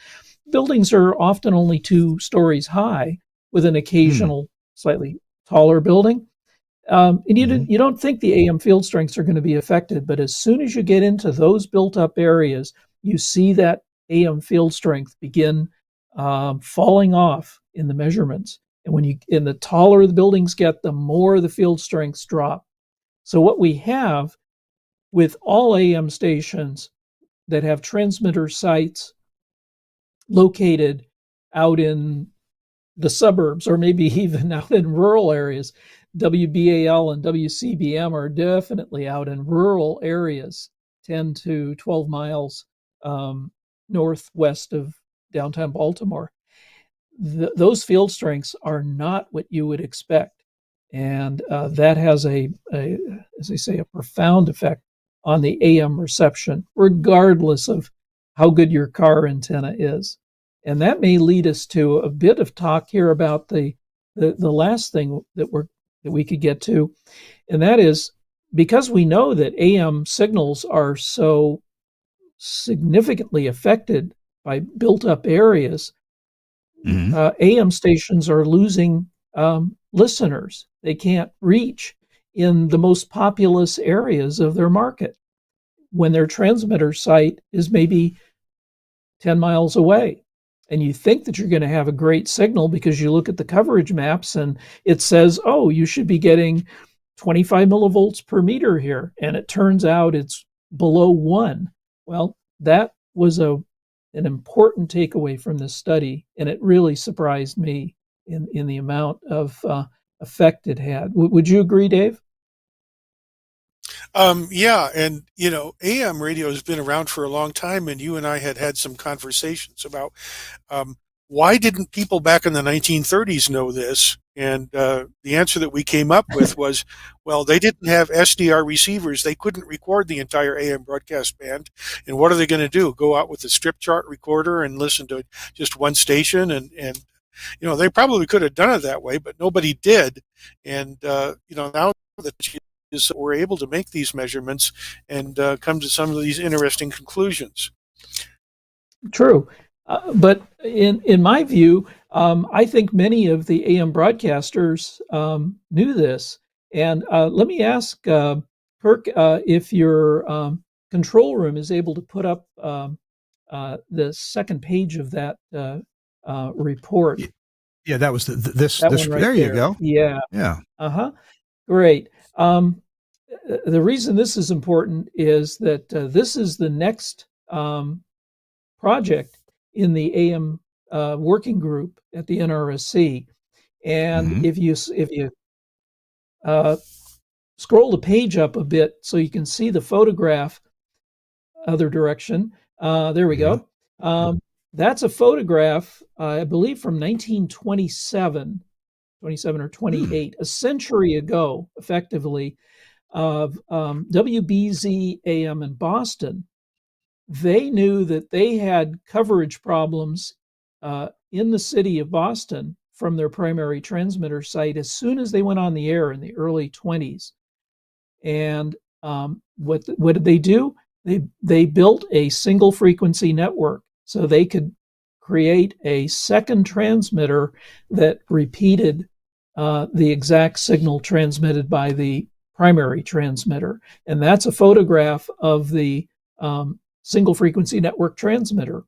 Buildings are often only 2 stories high, with an occasional slightly taller building. And you don't think the AM field strengths are going to be affected, but as soon as you get into those built-up areas, you see that AM field strength begin falling off in the measurements. And the taller the buildings get, the more the field strengths drop. So what we have with all AM stations that have transmitter sites located out in the suburbs, or maybe even out in rural areas, WBAL and WCBM are definitely out in rural areas, 10 to 12 miles northwest of downtown Baltimore. Those field strengths are not what you would expect. And that has as I say, a profound effect on the AM reception, regardless of how good your car antenna is. And that may lead us to a bit of talk here about the last thing that we could get to, and that is, because we know that AM signals are so significantly affected by built-up areas, AM stations are losing listeners. They can't reach in the most populous areas of their market when their transmitter site is maybe 10 miles away. And you think that you're going to have a great signal because you look at the coverage maps and it says, oh, you should be getting 25 millivolts per meter here. And it turns out it's below 1. Well, that was an important takeaway from this study, and it really surprised me in the amount of effect it had. Would you agree, Dave? Yeah, and AM radio has been around for a long time, and you and I had some conversations about why didn't people back in the 1930s know this? And the answer that we came up with was, well, they didn't have SDR receivers. They couldn't record the entire AM broadcast band. And what are they going to do? Go out with a strip chart recorder and listen to just one station? And they probably could have done it that way, but nobody did. And, now that we're able to make these measurements and come to some of these interesting conclusions. True. But in my view, I think many of the AM broadcasters knew this. And let me ask Kirk if your control room is able to put up the second page of that report. Yeah, that was this. That this one right there you go. Yeah. Great. The reason this is important is that this is the next project in the AM working group at the NRSC, and if you scroll the page up a bit so you can see the photograph, other direction. There we go. That's a photograph, I believe, from 1927 or 28, a century ago, effectively, of WBZ AM in Boston. They knew that they had coverage problems in the city of Boston from their primary transmitter site as soon as they went on the air in the early 20s. And what did they do? They built a single frequency network so they could create a second transmitter that repeated the exact signal transmitted by the primary transmitter. And that's a photograph of the single frequency network transmitter.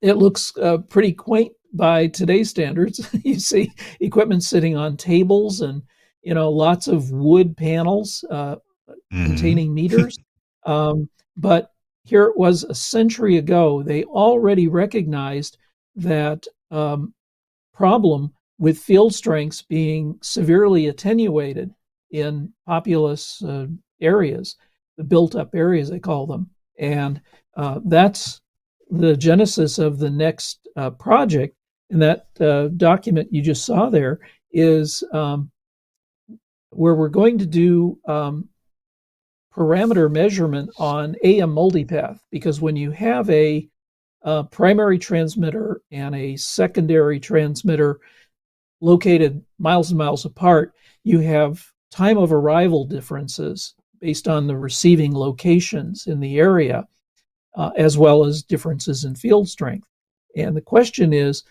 It looks pretty quaint by today's standards. You see equipment sitting on tables, and lots of wood panels containing meters. But here it was a century ago, they already recognized that problem with field strengths being severely attenuated in populous areas, the built-up areas, they call them. And that's the genesis of the next project. And that document you just saw there is where we're going to do parameter measurement on AM multipath, because when you have a primary transmitter and a secondary transmitter located miles and miles apart, you have time of arrival differences based on the receiving locations in the area, as well as differences in field strength. And the question is,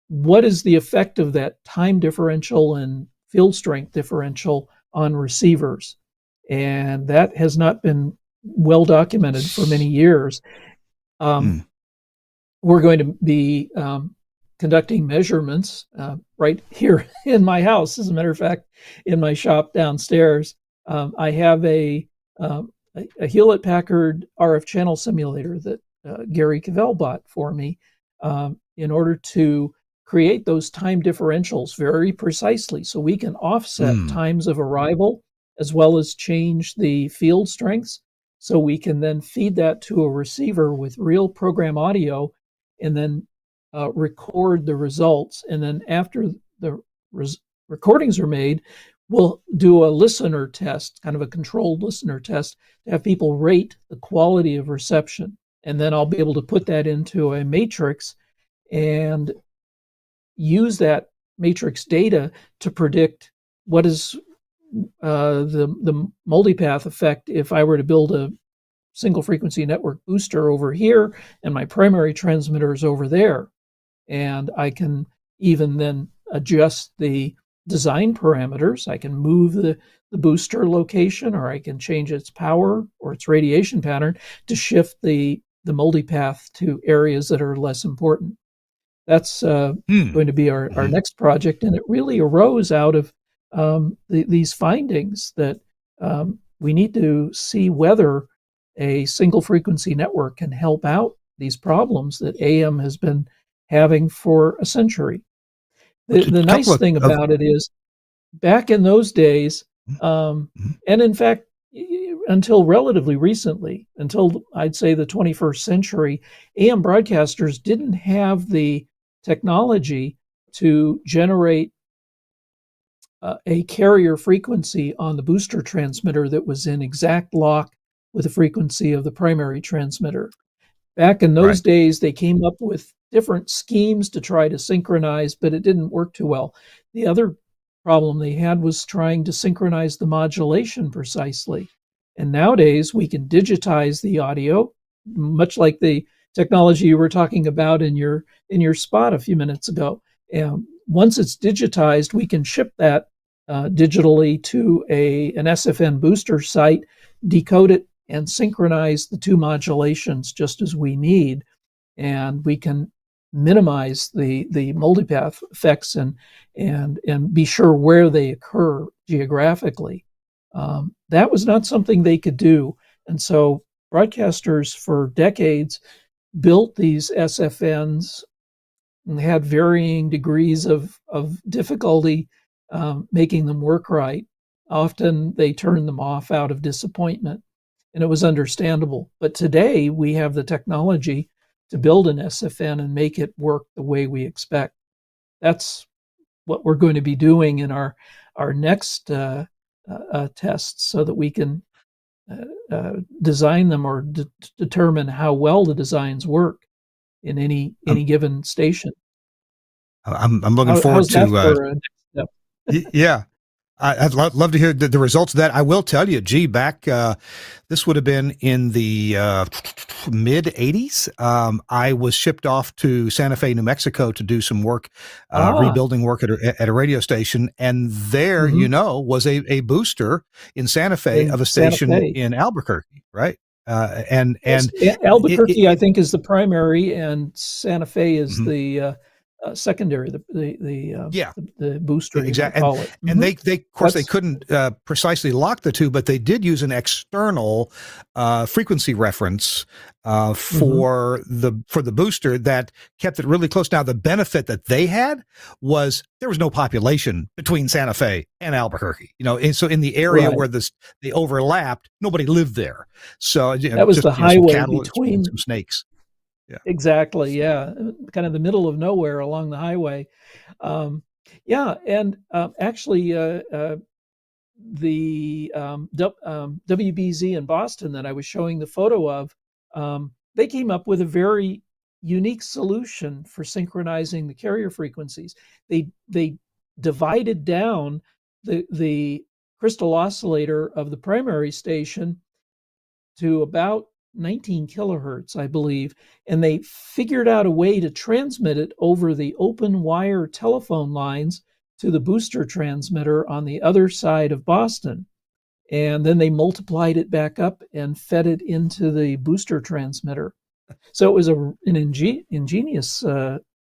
what is the effect of that time differential and field strength differential on receivers? And that has not been well documented for many years. We're going to be conducting measurements right here in my house. As a matter of fact, in my shop downstairs, I have a Hewlett-Packard RF channel simulator that Gary Cavell bought for me in order to create those time differentials very precisely, so we can offset times of arrival as well as change the field strengths, so we can then feed that to a receiver with real program audio and then record the results. And then after the recordings are made, we'll do a listener test, kind of a controlled listener test, to have people rate the quality of reception. And then I'll be able to put that into a matrix and use that matrix data to predict what is the multipath effect if I were to build a single frequency network booster over here and my primary transmitter is over there. And I can even then adjust the design parameters. I can move the booster location, or I can change its power or its radiation pattern to shift the multipath to areas that are less important. That's going to be our next project. And it really arose out of these findings that we need to see whether a single frequency network can help out these problems that AM has been having for a century. The nice thing about it is, back in those days, and in fact, until relatively recently, until I'd say the 21st century, AM broadcasters didn't have the technology to generate a carrier frequency on the booster transmitter that was in exact lock with the frequency of the primary transmitter. Back in those days, they came up with different schemes to try to synchronize, but it didn't work too well. The other problem they had was trying to synchronize the modulation precisely. And nowadays, we can digitize the audio, much like the technology you were talking about in your spot a few minutes ago. And once it's digitized, we can ship that digitally to an SFN booster site, decode it, and synchronize the two modulations just as we need. And we can minimize the multipath effects and be sure where they occur geographically. That was not something they could do. And so broadcasters for decades built these SFNs and had varying degrees of difficulty making them work right. Often they turned them off out of disappointment, and it was understandable. But today we have the technology to build an SFN and make it work the way we expect. That's what we're going to be doing in our next tests, so that we can design them or determine how well the designs work in any given station. I'm looking forward to. Yeah, I'd love to hear the results of that. I will tell you, back this would have been in the mid '80s. I was shipped off to Santa Fe, New Mexico, to do some work, rebuilding work at a radio station, and there, was a booster in Santa Fe of a station in Albuquerque, right? And Albuquerque, I think, is the primary, and Santa Fe is the secondary, Yeah. the booster, you might Exactly. call it. And they of course, they That's- couldn't precisely lock the two, but they did use an external frequency reference for the booster that kept it really close. Now, the benefit that they had was there was no population between Santa Fe and Albuquerque. And so in the area Right. where they overlapped, nobody lived there. So That was just, the some highway cattle and between. some snakes. Yeah. Exactly. Yeah. Kind of the middle of nowhere along the highway. Yeah. And actually, the WBZ in Boston that I was showing the photo of, they came up with a very unique solution for synchronizing the carrier frequencies. They divided down the crystal oscillator of the primary station to about 19 kilohertz, I believe, and they figured out a way to transmit it over the open wire telephone lines to the booster transmitter on the other side of Boston. And then they multiplied it back up and fed it into the booster transmitter. So it was an ingenious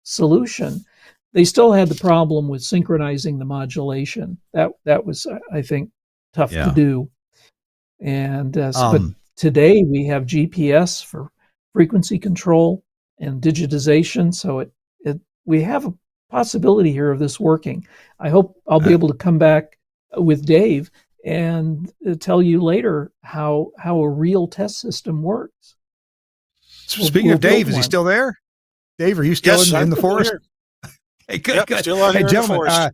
solution. They still had the problem with synchronizing the modulation. That was, I think, tough to do. And but today we have GPS for frequency control and digitization, so we have a possibility here of this working. I hope I'll be able to come back with Dave and tell you later how a real test system works. Speaking of Dave, is he still there? Dave, are you still in the forest? Hey, good. Still out here in the forest.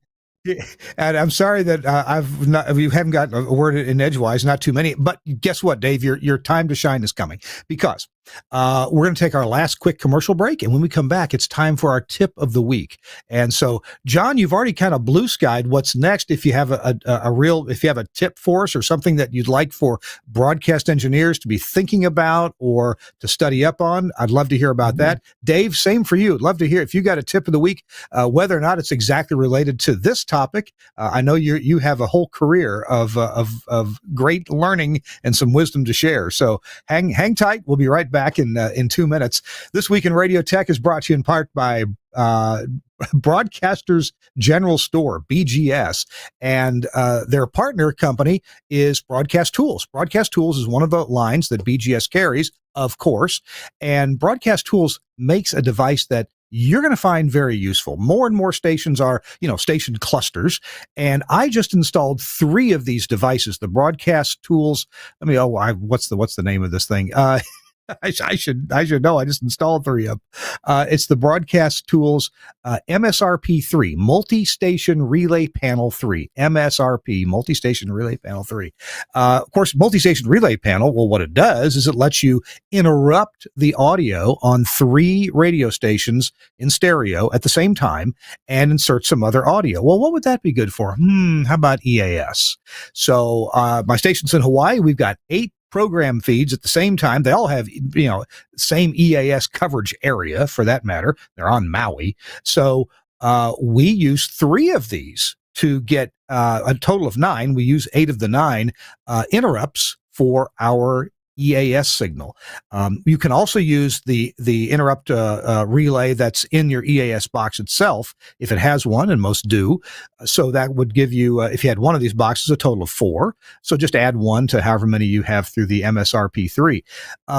And I'm sorry that we haven't got a word in edgewise, not too many. But guess what, Dave? Your time to shine is coming, because we're going to take our last quick commercial break, and when we come back, it's time for our tip of the week. And so, John, you've already kind of blue skied what's next. If you have if you have a tip for us or something that you'd like for broadcast engineers to be thinking about or to study up on, I'd love to hear about that. Dave, same for you. I'd love to hear if you got a tip of the week, whether or not it's exactly related to this topic. I know you have a whole career of great learning and some wisdom to share. So hang tight. We'll be right back in 2 minutes. This Week in Radio Tech is brought to you in part by Broadcasters General Store, BGS, and their partner company is Broadcast Tools. Broadcast Tools is one of the lines that BGS carries, of course, and Broadcast Tools makes a device that you're going to find very useful. More and more stations are, station clusters. And I just installed 3 of these devices, the Broadcast Tools. What's the name of this thing? I should know. I just installed 3 of them. It's the Broadcast Tools MSRP3 Multi-Station Relay Panel 3. MSRP Multi-Station Relay Panel 3. Of course, Multi-Station Relay Panel, well, what it does is it lets you interrupt the audio on 3 radio stations in stereo at the same time and insert some other audio. Well, what would that be good for? How about EAS? So my station's in Hawaii. We've got 8 program feeds at the same time. They all have, same EAS coverage area for that matter. They're on Maui. So we use 3 of these to get a total of 9. We use 8 of the 9 interrupts for our EAS signal. You can also use the interrupt relay that's in your EAS box itself, if it has one, and most do. So that would give you, if you had one of these boxes, a total of 4. So just add 1 to however many you have through the MSRP3.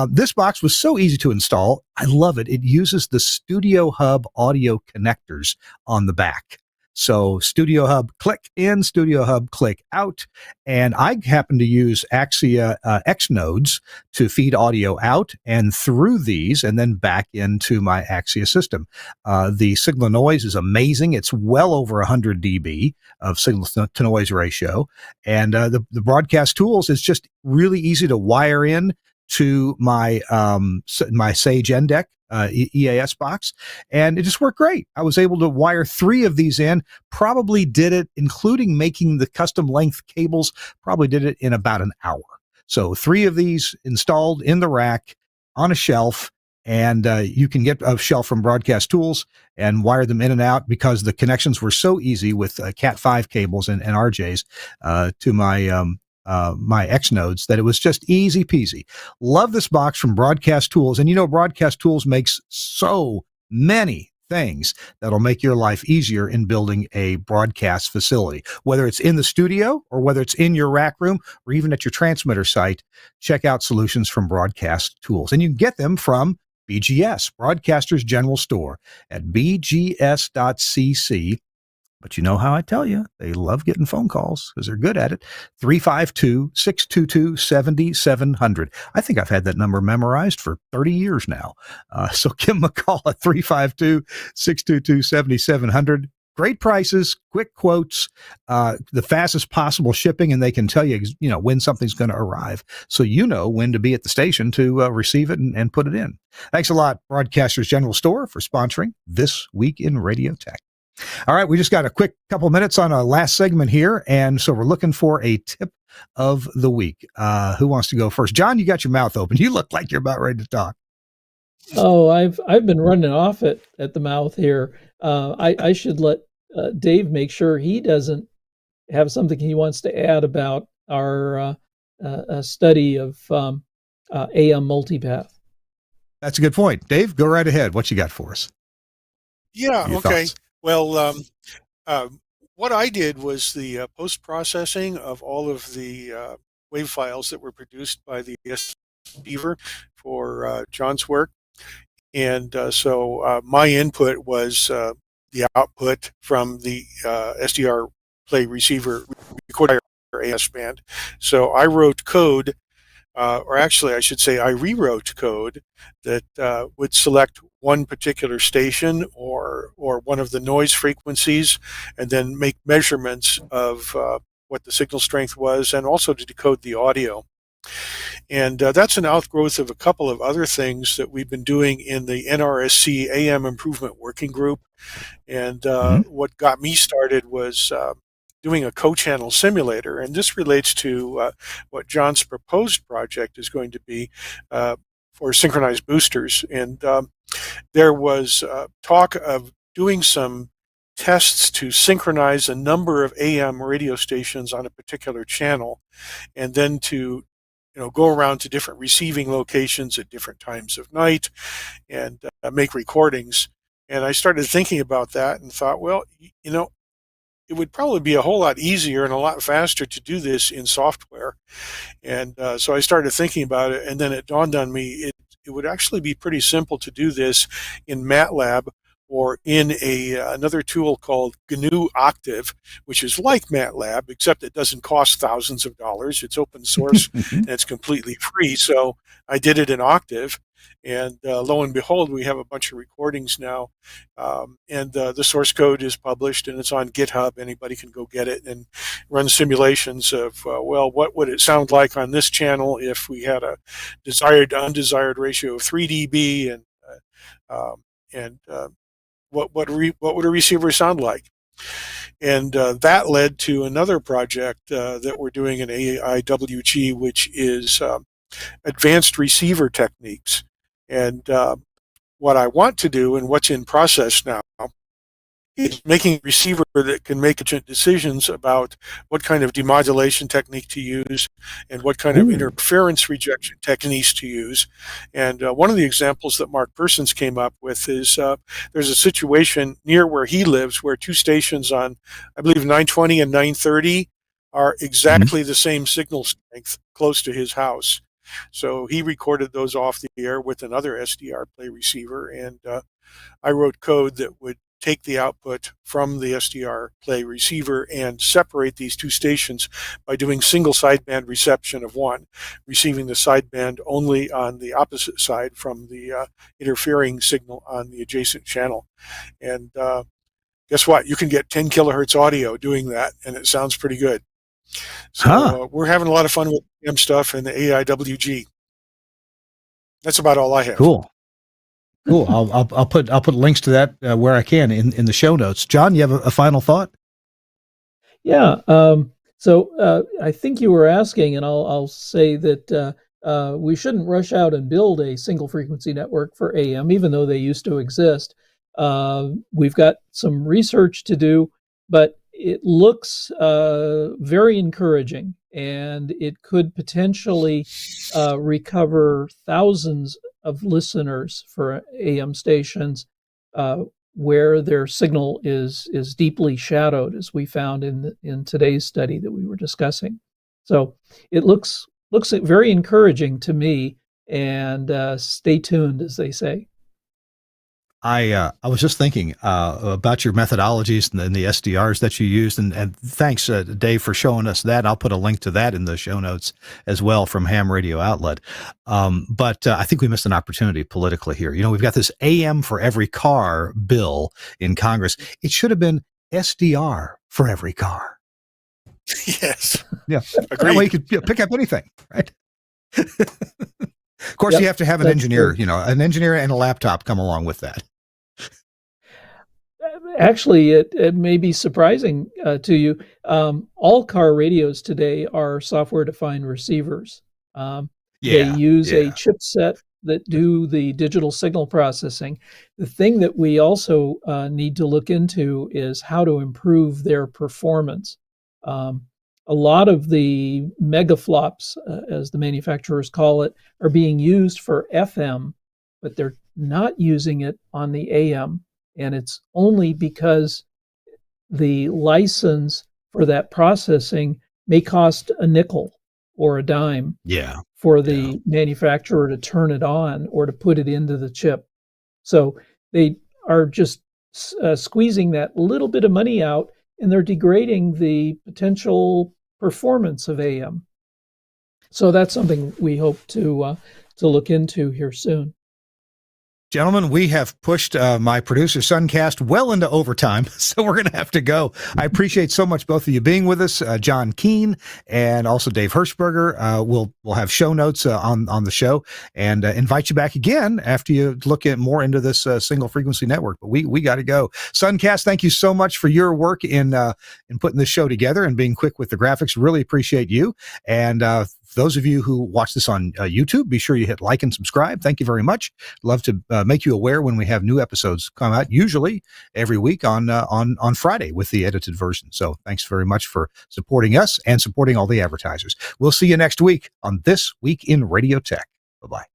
This box was so easy to install. I love it. It uses the Studio Hub audio connectors on the back. So Studio Hub click in, Studio Hub click out. And I happen to use Axia X nodes to feed audio out and through these and then back into my Axia system. The signal noise is amazing. It's well over 100 dB of signal to noise ratio. And the Broadcast Tools is just really easy to wire in to my Sage NDEC EAS box, and it just worked great. I was able to wire 3 of these in, probably did it, including making the custom length cables, probably did it in about an hour. So 3 of these installed in the rack on a shelf, and you can get a shelf from Broadcast Tools and wire them in and out because the connections were so easy with Cat5 cables and RJs to my X nodes that it was just easy peasy. Love this box from Broadcast Tools. And Broadcast Tools makes so many things that'll make your life easier in building a broadcast facility. Whether it's in the studio or whether it's in your rack room or even at your transmitter site, check out solutions from Broadcast Tools. And you can get them from BGS, Broadcasters General Store, at bgs.cc. But you know how I tell you, they love getting phone calls because they're good at it. 352-622-7700. I think I've had that number memorized for 30 years now. So give them a call at 352-622-7700. Great prices, quick quotes, the fastest possible shipping, and they can tell you, when something's going to arrive. So you know when to be at the station to receive it and put it in. Thanks a lot, Broadcasters General Store, for sponsoring This Week in Radio Tech. All right, we just got a quick couple minutes on our last segment here, and so we're looking for a tip of the week. Who wants to go first? John, you got your mouth open. You look like you're about ready to talk. Oh, I've been running off at the mouth here. I should let Dave make sure he doesn't have something he wants to add about our study of AM multipath. That's a good point. Dave, go right ahead. What you got for us? Yeah, Your okay. thoughts? Well, what I did was the post-processing of all of the wave files that were produced by the Beaver for John's work. And so my input was the output from the SDR play receiver recorder AS band. So I wrote code, or actually I should say I rewrote code that would select one particular station or one of the noise frequencies, and then make measurements of what the signal strength was, and also to decode the audio. And that's an outgrowth of a couple of other things that we've been doing in the NRSC AM Improvement Working Group. And what got me started was doing a co-channel simulator. And this relates to what John's proposed project is going to be for synchronized boosters. And there was talk of doing some tests to synchronize a number of AM radio stations on a particular channel, and then to go around to different receiving locations at different times of night and make recordings. And I started thinking about that and thought, well, it would probably be a whole lot easier and a lot faster to do this in software. And so I started thinking about it, and then it dawned on me it would actually be pretty simple to do this in MATLAB or in another tool called GNU Octave, which is like MATLAB, except it doesn't cost thousands of dollars. It's open source and it's completely free. So I did it in Octave, and lo and behold, we have a bunch of recordings now. And the source code is published, and it's on GitHub. Anybody can go get it and run simulations of, what would it sound like on this channel if we had a desired to undesired ratio of 3 dB, and what would a receiver sound like? And that led to another project that we're doing in AIWG, which is advanced receiver techniques. And what I want to do, and what's in process now, is making a receiver that can make decisions about what kind of demodulation technique to use and what kind of interference rejection techniques to use. And one of the examples that Mark Persons came up with is there's a situation near where he lives where two stations on, I believe, 920 and 930 are exactly the same signal strength close to his house. So he recorded those off the air with another SDR play receiver, and I wrote code that would take the output from the SDR play receiver and separate these two stations by doing single sideband reception of one, receiving the sideband only on the opposite side from the interfering signal on the adjacent channel. And guess what? You can get 10 kilohertz audio doing that, and it sounds pretty good. So we're having a lot of fun with AM stuff and the AIWG. That's about all I have. Cool. I'll put links to that where I can in the show notes. John, you have a final thought? Yeah. So I think you were asking, and I'll say that we shouldn't rush out and build a single frequency network for AM, even though they used to exist. We've got some research to do, but it looks very encouraging, and it could potentially recover thousands of listeners for AM stations where their signal is deeply shadowed, as we found in today's study that we were discussing. So it looks very encouraging to me, and stay tuned, as they say. I was just thinking about your methodologies and the SDRs that you used, and thanks, Dave, for showing us that. I'll put a link to that in the show notes as well from Ham Radio Outlet. But I think we missed an opportunity politically here. We've got this AM for every car bill in Congress. It should have been SDR for every car. Yes. Yeah. Agreed. That way you could pick up anything, right? Of course, Yep, you have to have an that's engineer, true. an engineer and a laptop come along with that. Actually, it may be surprising to you. All car radios today are software-defined receivers. They use a chipset that do the digital signal processing. The thing that we also need to look into is how to improve their performance. A lot of the megaflops, as the manufacturers call it, are being used for FM, but they're not using it on the AM. And it's only because the license for that processing may cost a nickel or a dime for the manufacturer to turn it on or to put it into the chip. So they are just squeezing that little bit of money out, and they're degrading the potential performance of AM. So that's something we hope to look into here soon. Gentlemen, we have pushed my producer, Suncast, well into overtime, so we're going to have to go. I appreciate so much both of you being with us, John Keene and also Dave Hirschberger. We'll have show notes on the show and invite you back again after you look at more into this single frequency network. But we got to go. Suncast, thank you so much for your work in putting this show together and being quick with the graphics. Really appreciate you. And those of you who watch this on YouTube, be sure you hit like and subscribe. Thank you very much. Love to make you aware when we have new episodes come out, usually every week on Friday with the edited version. So thanks very much for supporting us and supporting all the advertisers. We'll see you next week on This Week in Radio Tech. Bye-bye.